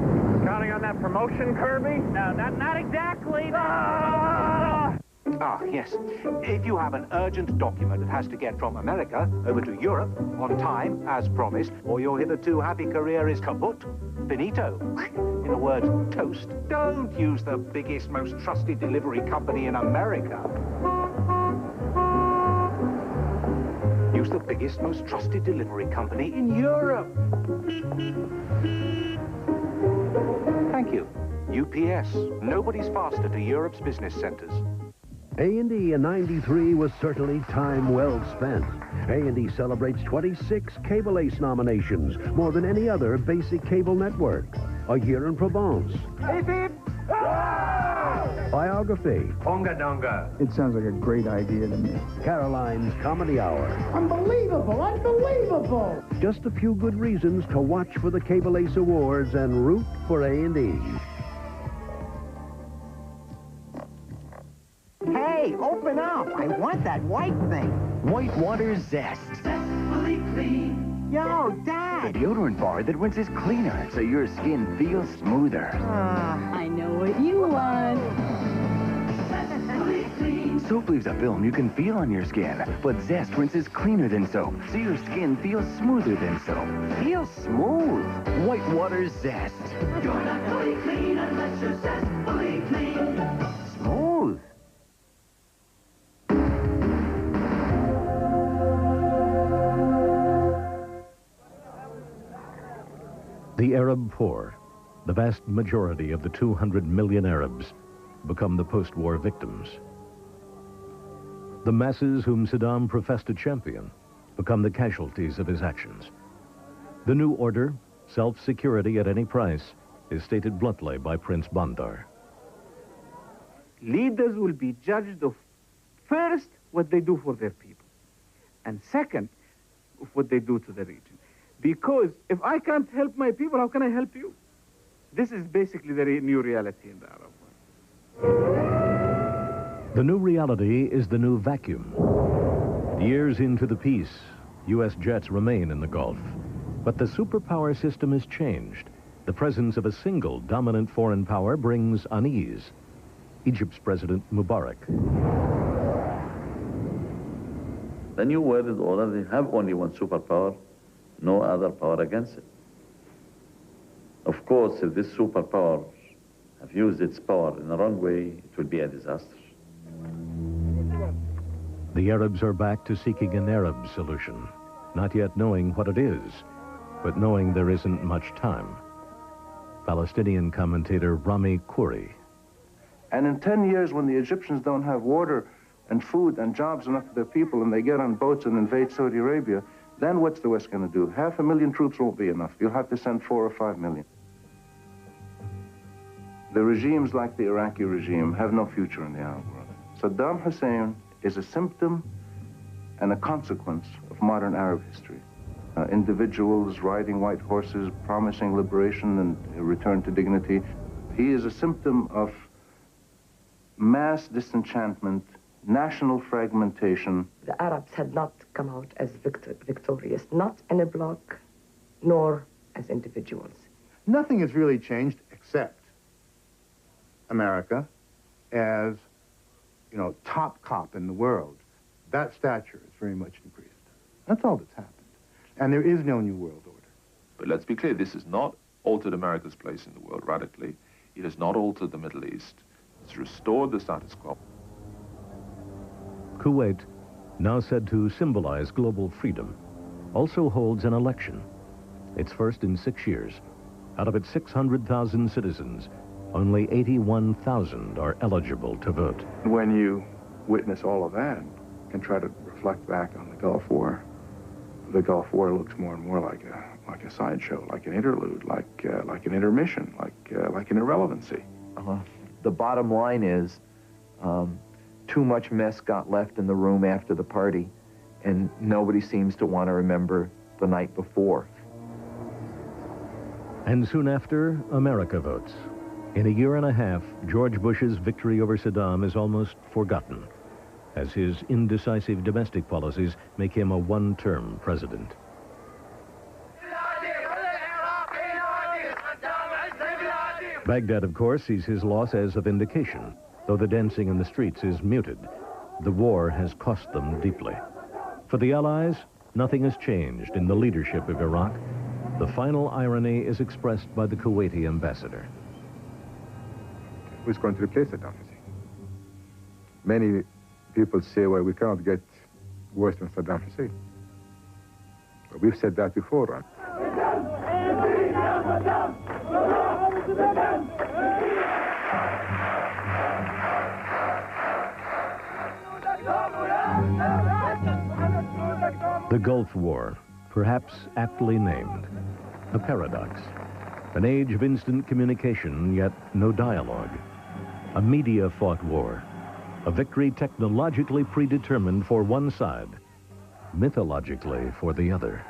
Counting on that promotion, Kirby? No, not exactly. No. Ah, yes. If you have an urgent document that has to get from America over to Europe on time, as promised, or your hitherto happy career is kaput, finito. In a word, toast. Don't use the biggest, most trusted delivery company in America. Use the biggest, most trusted delivery company in Europe. Thank you. UPS. Nobody's faster to Europe's business centers. A&E in '93 was certainly time well spent. A&E celebrates 26 Cable Ace nominations, more than any other basic cable network. A Year in Provence. Hip, hip. Biography. Onga donga. It sounds like a great idea to me. Caroline's Comedy Hour. Unbelievable! Unbelievable! Just a few good reasons to watch for the Cable Ace Awards and root for A&E. Hey, open up! I want that white thing. White Water Zest. Zestfully clean. Yo, The Dad! deodorant bar that rinses cleaner so your skin feels smoother. I know what you want. Zestfully clean. Soap leaves a film you can feel on your skin, but Zest rinses cleaner than soap, so your skin feels smoother than soap. Feels smooth. White Water Zest. You're not fully clean unless you're zestfully clean. Smooth. The Arab poor, the vast majority of the 200 million Arabs, become the post-war victims. The masses whom Saddam professed to champion become the casualties of his actions. The new order, self-security at any price, is stated bluntly by Prince Bandar. Leaders will be judged of, first, what they do for their people, and second, of what they do to the region. Because if I can't help my people, how can I help you? This is basically the new reality in the Arab world. The new reality is the new vacuum. Years into the peace, U.S. jets remain in the Gulf. But the superpower system has changed. The presence of a single dominant foreign power brings unease. Egypt's President Mubarak. The new world order, they have only one superpower, no other power against it. Of course, if this superpower have used its power in the wrong way, it will be a disaster. The Arabs are back to seeking an Arab solution, not yet knowing what it is, but knowing there isn't much time. Palestinian commentator Rami Khouri. And in 10 years, when the Egyptians don't have water and food and jobs enough for their people, and they get on boats and invade Saudi Arabia, then what's the West going to do? 500,000 troops won't be enough. You'll have to send 4 or 5 million. The regimes like the Iraqi regime have no future in the Arab world. Saddam Hussein is a symptom and a consequence of modern Arab history. Individuals riding white horses, promising liberation and a return to dignity. He is a symptom of mass disenchantment, national fragmentation. The Arabs had not come out as victorious, not in a bloc, nor as individuals. Nothing has really changed except America as, you know, top cop in the world. That stature is very much increased. That's all that's happened. And there is no new world order. But let's be clear, this has not altered America's place in the world radically. It has not altered the Middle East. It's restored the status quo. Kuwait, now said to symbolize global freedom, also holds an election. Its first in 6 years. Out of its 600,000 citizens, only 81,000 are eligible to vote. When you witness all of that and try to reflect back on the Gulf War looks more and more like a sideshow, like an interlude, like an intermission, like an irrelevancy. The bottom line is, too much mess got left in the room after the party, and nobody seems to want to remember the night before. And soon after, America votes. In a year and a half, George Bush's victory over Saddam is almost forgotten, as his indecisive domestic policies make him a one-term president. Baghdad, of course, sees his loss as a vindication. Though the dancing in the streets is muted, the war has cost them deeply. For the Allies, nothing has changed in the leadership of Iraq. The final irony is expressed by the Kuwaiti ambassador. Who's going to replace Saddam Hussein? Many people say, well, we cannot get worse than Saddam Hussein. But we've said that before. The Gulf War, perhaps aptly named, a paradox. An age of instant communication, yet no dialogue. A media-fought war. A victory technologically predetermined for one side, mythologically for the other.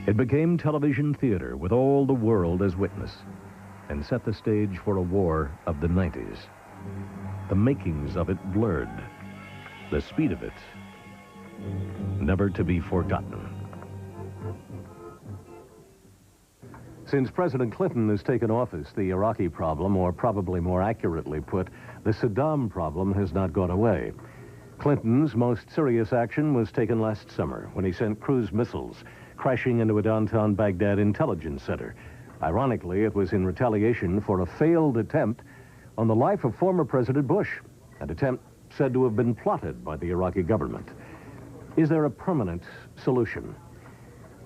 It became television theater with all the world as witness, and set the stage for a war of the 90s. The makings of it blurred. The speed of it, never to be forgotten. Since President Clinton has taken office, the Iraqi problem, or probably more accurately put, the Saddam problem, has not gone away. Clinton's most serious action was taken last summer when he sent cruise missiles crashing into a downtown Baghdad intelligence center. Ironically, it was in retaliation for a failed attempt on the life of former President Bush, an attempt said to have been plotted by the Iraqi government. Is there a permanent solution?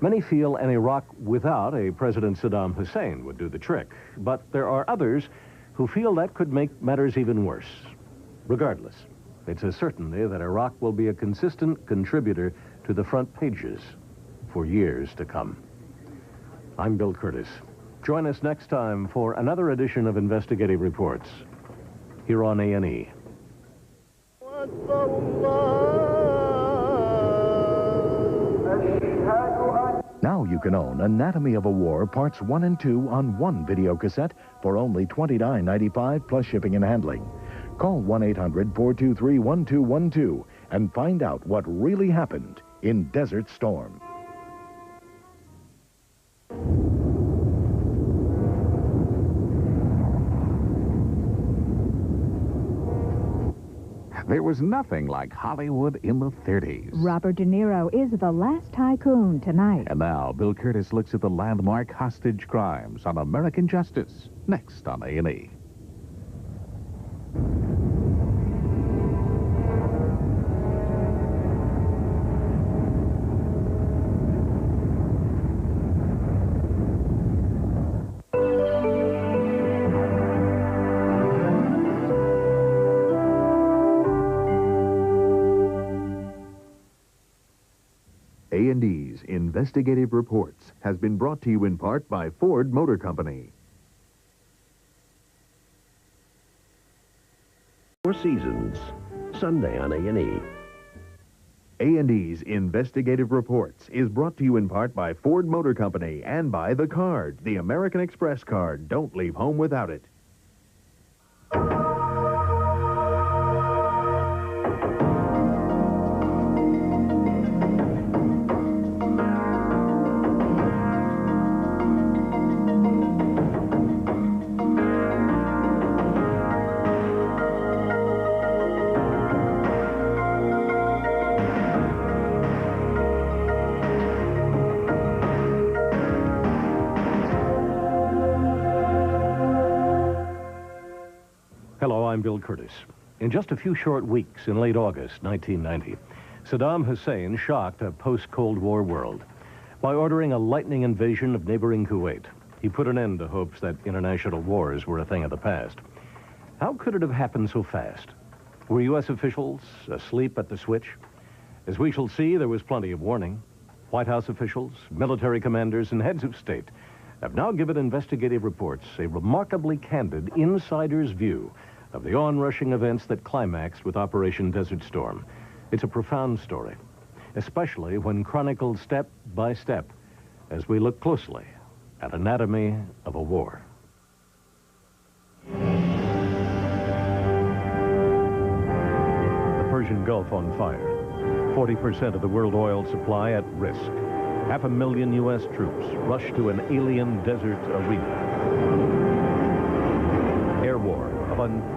Many feel an Iraq without a President Saddam Hussein would do the trick, but there are others who feel that could make matters even worse. Regardless, it's a certainty that Iraq will be a consistent contributor to the front pages for years to come. I'm Bill Curtis. Join us next time for another edition of Investigative Reports here on A&E. Now you can own Anatomy of a War Parts 1 and 2 on one video cassette for only $29.95 plus shipping and handling. Call 1-800-423-1212 and find out what really happened in Desert Storm. There was nothing like Hollywood in the 30s. Robert De Niro is the last tycoon tonight. And now, Bill Curtis looks at the landmark hostage crimes on American Justice, next on A&E. A&E's Investigative Reports has been brought to you in part by Ford Motor Company. Four Seasons, Sunday on A&E. A&E's Investigative Reports is brought to you in part by Ford Motor Company and by the card, the American Express card. Don't leave home without it. Hello, I'm Bill Curtis. In just a few short weeks in late August 1990, Saddam Hussein shocked a post-Cold War world. By ordering a lightning invasion of neighboring Kuwait, he put an end to hopes that international wars were a thing of the past. How could it have happened so fast? Were U.S. officials asleep at the switch? As we shall see, there was plenty of warning. White House officials, military commanders, and heads of state have now given investigative reports a remarkably candid insider's view of the onrushing events that climaxed with Operation Desert Storm. It's a profound story, especially when chronicled step by step as we look closely at Anatomy of a War. The Persian Gulf on fire. 40% of the world oil supply at risk. 500,000 U.S. troops rush to an alien desert arena.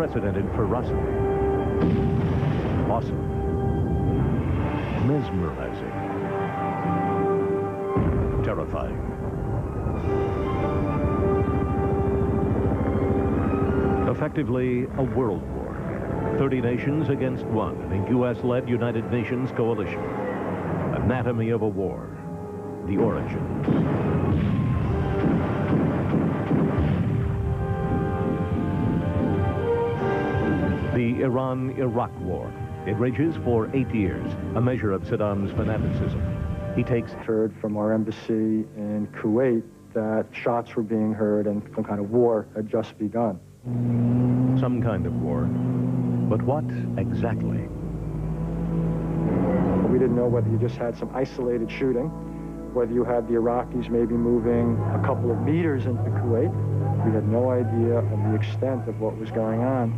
unprecedented ferocity. Awesome. Mesmerizing. Terrifying. Effectively, a world war. 30 nations against one in a U.S.-led United Nations coalition. Anatomy of a war. The origin. The Iran-Iraq War. It rages for 8 years, a measure of Saddam's fanaticism. He takes... Heard from our embassy in Kuwait that shots were being heard and some kind of war had just begun. Some kind of war. But what exactly? We didn't know whether you just had some isolated shooting, whether you had the Iraqis maybe moving a couple of meters into Kuwait. We had no idea of the extent of what was going on.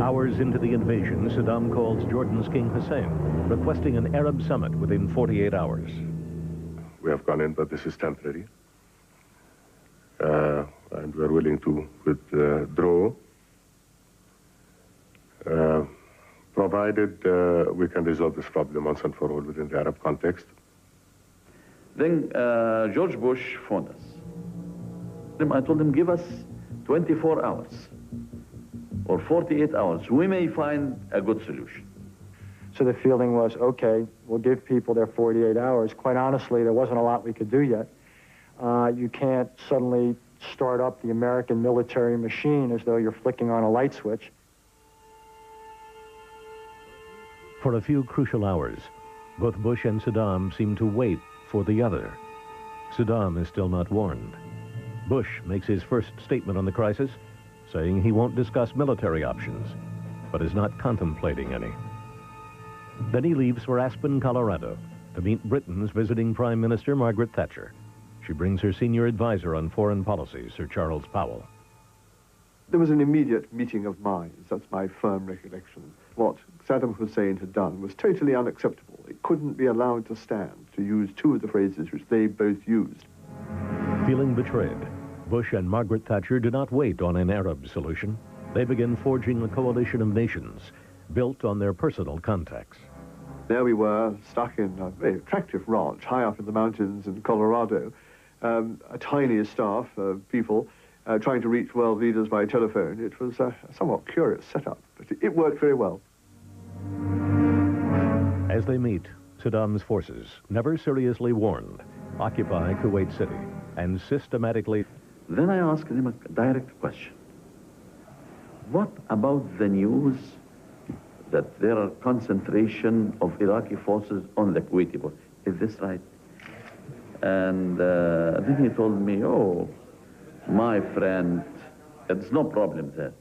Hours into the invasion, Saddam calls Jordan's King Hussein, requesting an Arab summit within 48 hours. We have gone in, but this is temporary. And we are willing to withdraw, provided we can resolve this problem once and for all within the Arab context. Then George Bush phoned us. I told him, give us 24 hours or 48 hours. We may find a good solution. So the feeling was, okay, we'll give people their 48 hours. Quite honestly, there wasn't a lot we could do yet. You can't suddenly start up the American military machine as though you're flicking on a light switch. For a few crucial hours, both Bush and Saddam seem to wait for the other. Saddam is still not warned. Bush makes his first statement on the crisis, saying he won't discuss military options, but is not contemplating any. Then he leaves for Aspen, Colorado, to meet Britain's visiting Prime Minister Margaret Thatcher. She brings her senior advisor on foreign policy, Sir Charles Powell. There was an immediate meeting of minds. That's my firm recollection. What Saddam Hussein had done was totally unacceptable. It couldn't be allowed to stand, to use two of the phrases which they both used. Feeling betrayed, Bush and Margaret Thatcher do not wait on an Arab solution. They begin forging a coalition of nations built on their personal contacts. There we were, stuck in a very attractive ranch high up in the mountains in Colorado. A tiny staff of people trying to reach world leaders by telephone. It was a somewhat curious setup, but it worked very well. As they meet, Saddam's forces, never seriously warned, occupy Kuwait City and systematically... Then I asked him a direct question. What about the news that there are concentration of Iraqi forces on the Kuwaiti border? Is this right? And then he told me, oh, my friend, there's no problem there.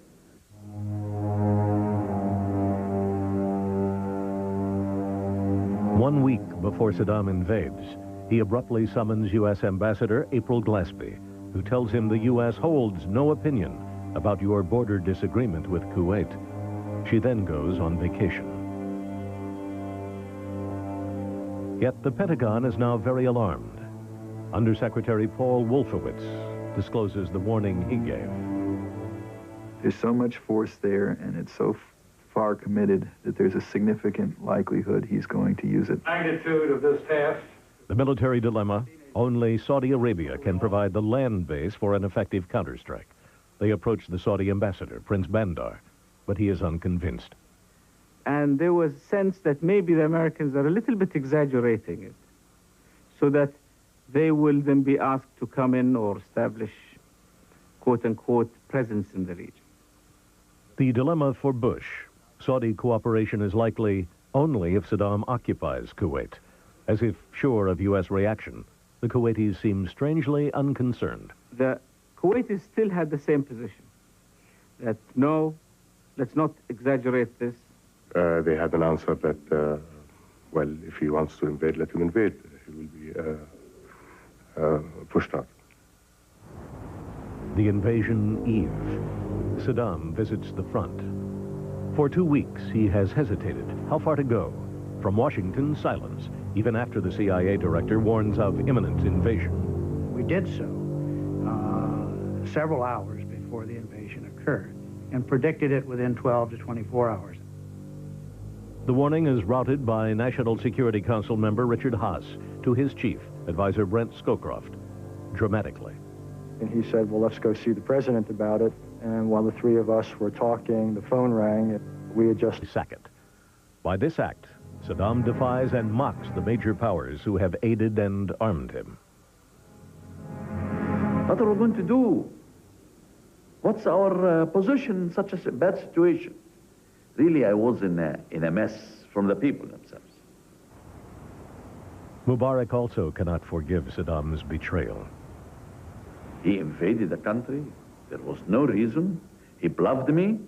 One week before Saddam invades, he abruptly summons U.S. Ambassador April Glaspie, who tells him the U.S. holds no opinion about your border disagreement with Kuwait. She then goes on vacation. Yet the Pentagon is now very alarmed. Undersecretary Paul Wolfowitz discloses the warning he gave. There's so much force there, and it's so far committed that there's a significant likelihood he's going to use it. Magnitude of this task. The military dilemma: only Saudi Arabia can provide the land base for an effective counterstrike. They approach the Saudi ambassador, Prince Bandar, but he is unconvinced. And there was a sense that maybe the Americans are a little bit exaggerating it, so that they will then be asked to come in or establish, quote-unquote, presence in the region. The dilemma for Bush: Saudi cooperation is likely only if Saddam occupies Kuwait. As if sure of U.S. reaction, the Kuwaitis seem strangely unconcerned. The Kuwaitis still had the same position, that no, let's not exaggerate this. They had an answer that, well, if he wants to invade, let him invade. He will be pushed out. The invasion eve. Saddam visits the front. For 2 weeks, he has hesitated. How far to go? From Washington, silence, even after the CIA director warns of imminent invasion. We did so several hours before before the invasion occurred and predicted it within 12 to 24 hours. The warning is routed by National Security Council member Richard Haas to his chief, advisor Brent Scowcroft, dramatically. And he said, well, let's go see the president about it. And while the three of us were talking, the phone rang. We had just... Second. By this act, Saddam defies and mocks the major powers who have aided and armed him. What are we going to do? What's our position in such a bad situation? Really, I was in a mess from the people themselves. Mubarak also cannot forgive Saddam's betrayal. He invaded the country. There was no reason. He bluffed me,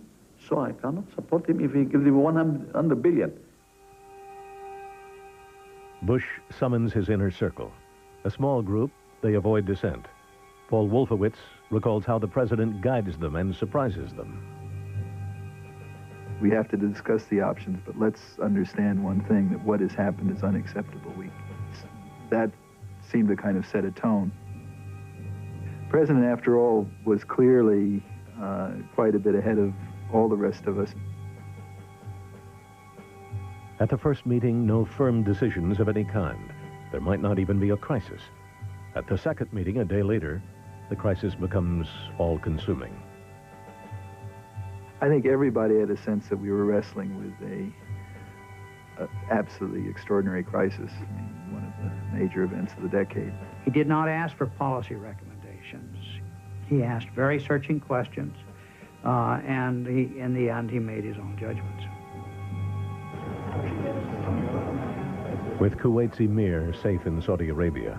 so I cannot support him if he gives me 100 billion. Bush summons his inner circle. A small group, they avoid dissent. Paul Wolfowitz recalls how the president guides them and surprises them. We have to discuss the options, but let's understand one thing, that what has happened is unacceptable. That seemed to kind of set a tone. The president, after all, was clearly quite a bit ahead of all the rest of us. At the first meeting, no firm decisions of any kind. There might not even be a crisis. At the second meeting, a day later, the crisis becomes all-consuming. I think everybody had a sense that we were wrestling with a absolutely extraordinary crisis. I mean, one of the major events of the decade. He did not ask for policy recommendations. He asked very searching questions, and in the end, he made his own judgments. With Kuwait's emir safe in Saudi Arabia,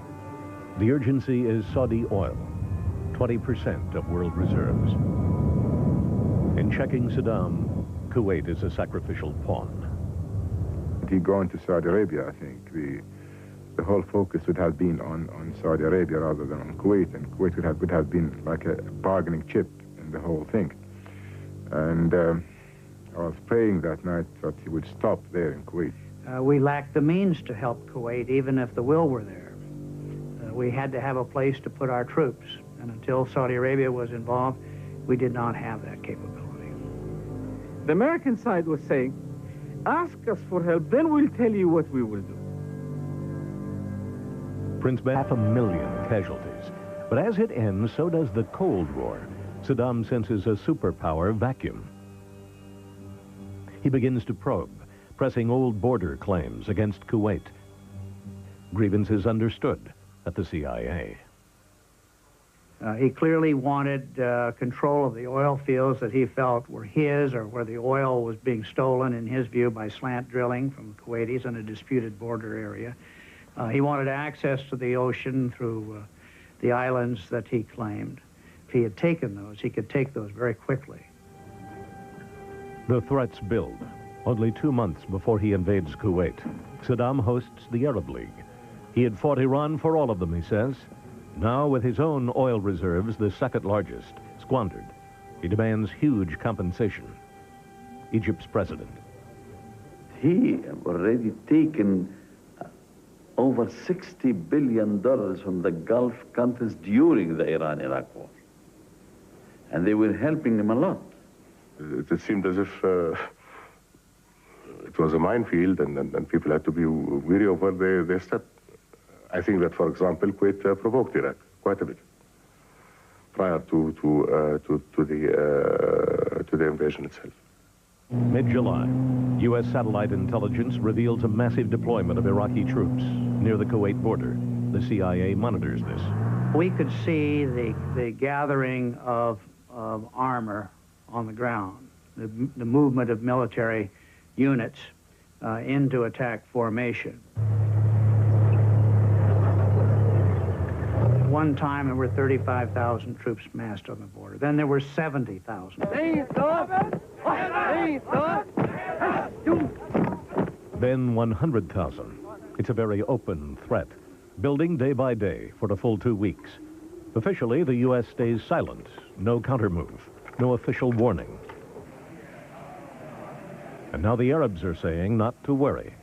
the urgency is Saudi oil, 20% of world reserves. In checking Saddam, Kuwait is a sacrificial pawn. If you go into Saudi Arabia, I think the whole focus would have been on Saudi Arabia rather than on Kuwait, and Kuwait would have been like a bargaining chip in the whole thing. And I was praying that night that he would stop there in Kuwait. We lacked the means to help Kuwait, even if the will were there. We had to have a place to put our troops, and until Saudi Arabia was involved, we did not have that capability. The American side was saying, ask us for help, then we'll tell you what we will do. Prince Ben, 500,000 casualties. But as it ends, so does the Cold War. Saddam senses a superpower vacuum. He begins to probe, pressing old border claims against Kuwait. Grievances understood at the CIA. He clearly wanted control of the oil fields that he felt were his, or where the oil was being stolen, in his view, by slant drilling from Kuwaitis in a disputed border area. He wanted access to the ocean through the islands that he claimed. If he had taken those, he could take those very quickly. The threats build. Only 2 months before he invades Kuwait, Saddam hosts the Arab League. He had fought Iran for all of them, he says. Now, with his own oil reserves, the second largest, squandered, he demands huge compensation. Egypt's president. He already taken over $60 billion from the Gulf countries during the Iran-Iraq war. And they were helping him a lot. It seemed as if it was a minefield, and people had to be wary of where they stepped. I think that, for example, Kuwait provoked Iraq quite a bit prior to the invasion itself. Mid-July, U.S. satellite intelligence reveals a massive deployment of Iraqi troops near the Kuwait border. The CIA monitors this. We could see the gathering of armor on the ground, the movement of military units into attack formation. One time there were 35,000 troops massed on the border. Then there were 70,000. Then 100,000. It's a very open threat, building day by day for a full 2 weeks. Officially, the U.S. stays silent. No countermove, no official warning. And now the Arabs are saying not to worry.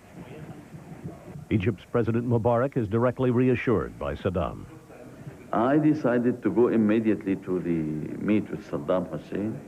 Egypt's President Mubarak is directly reassured by Saddam. I decided to go immediately to the meet with Saddam Hussein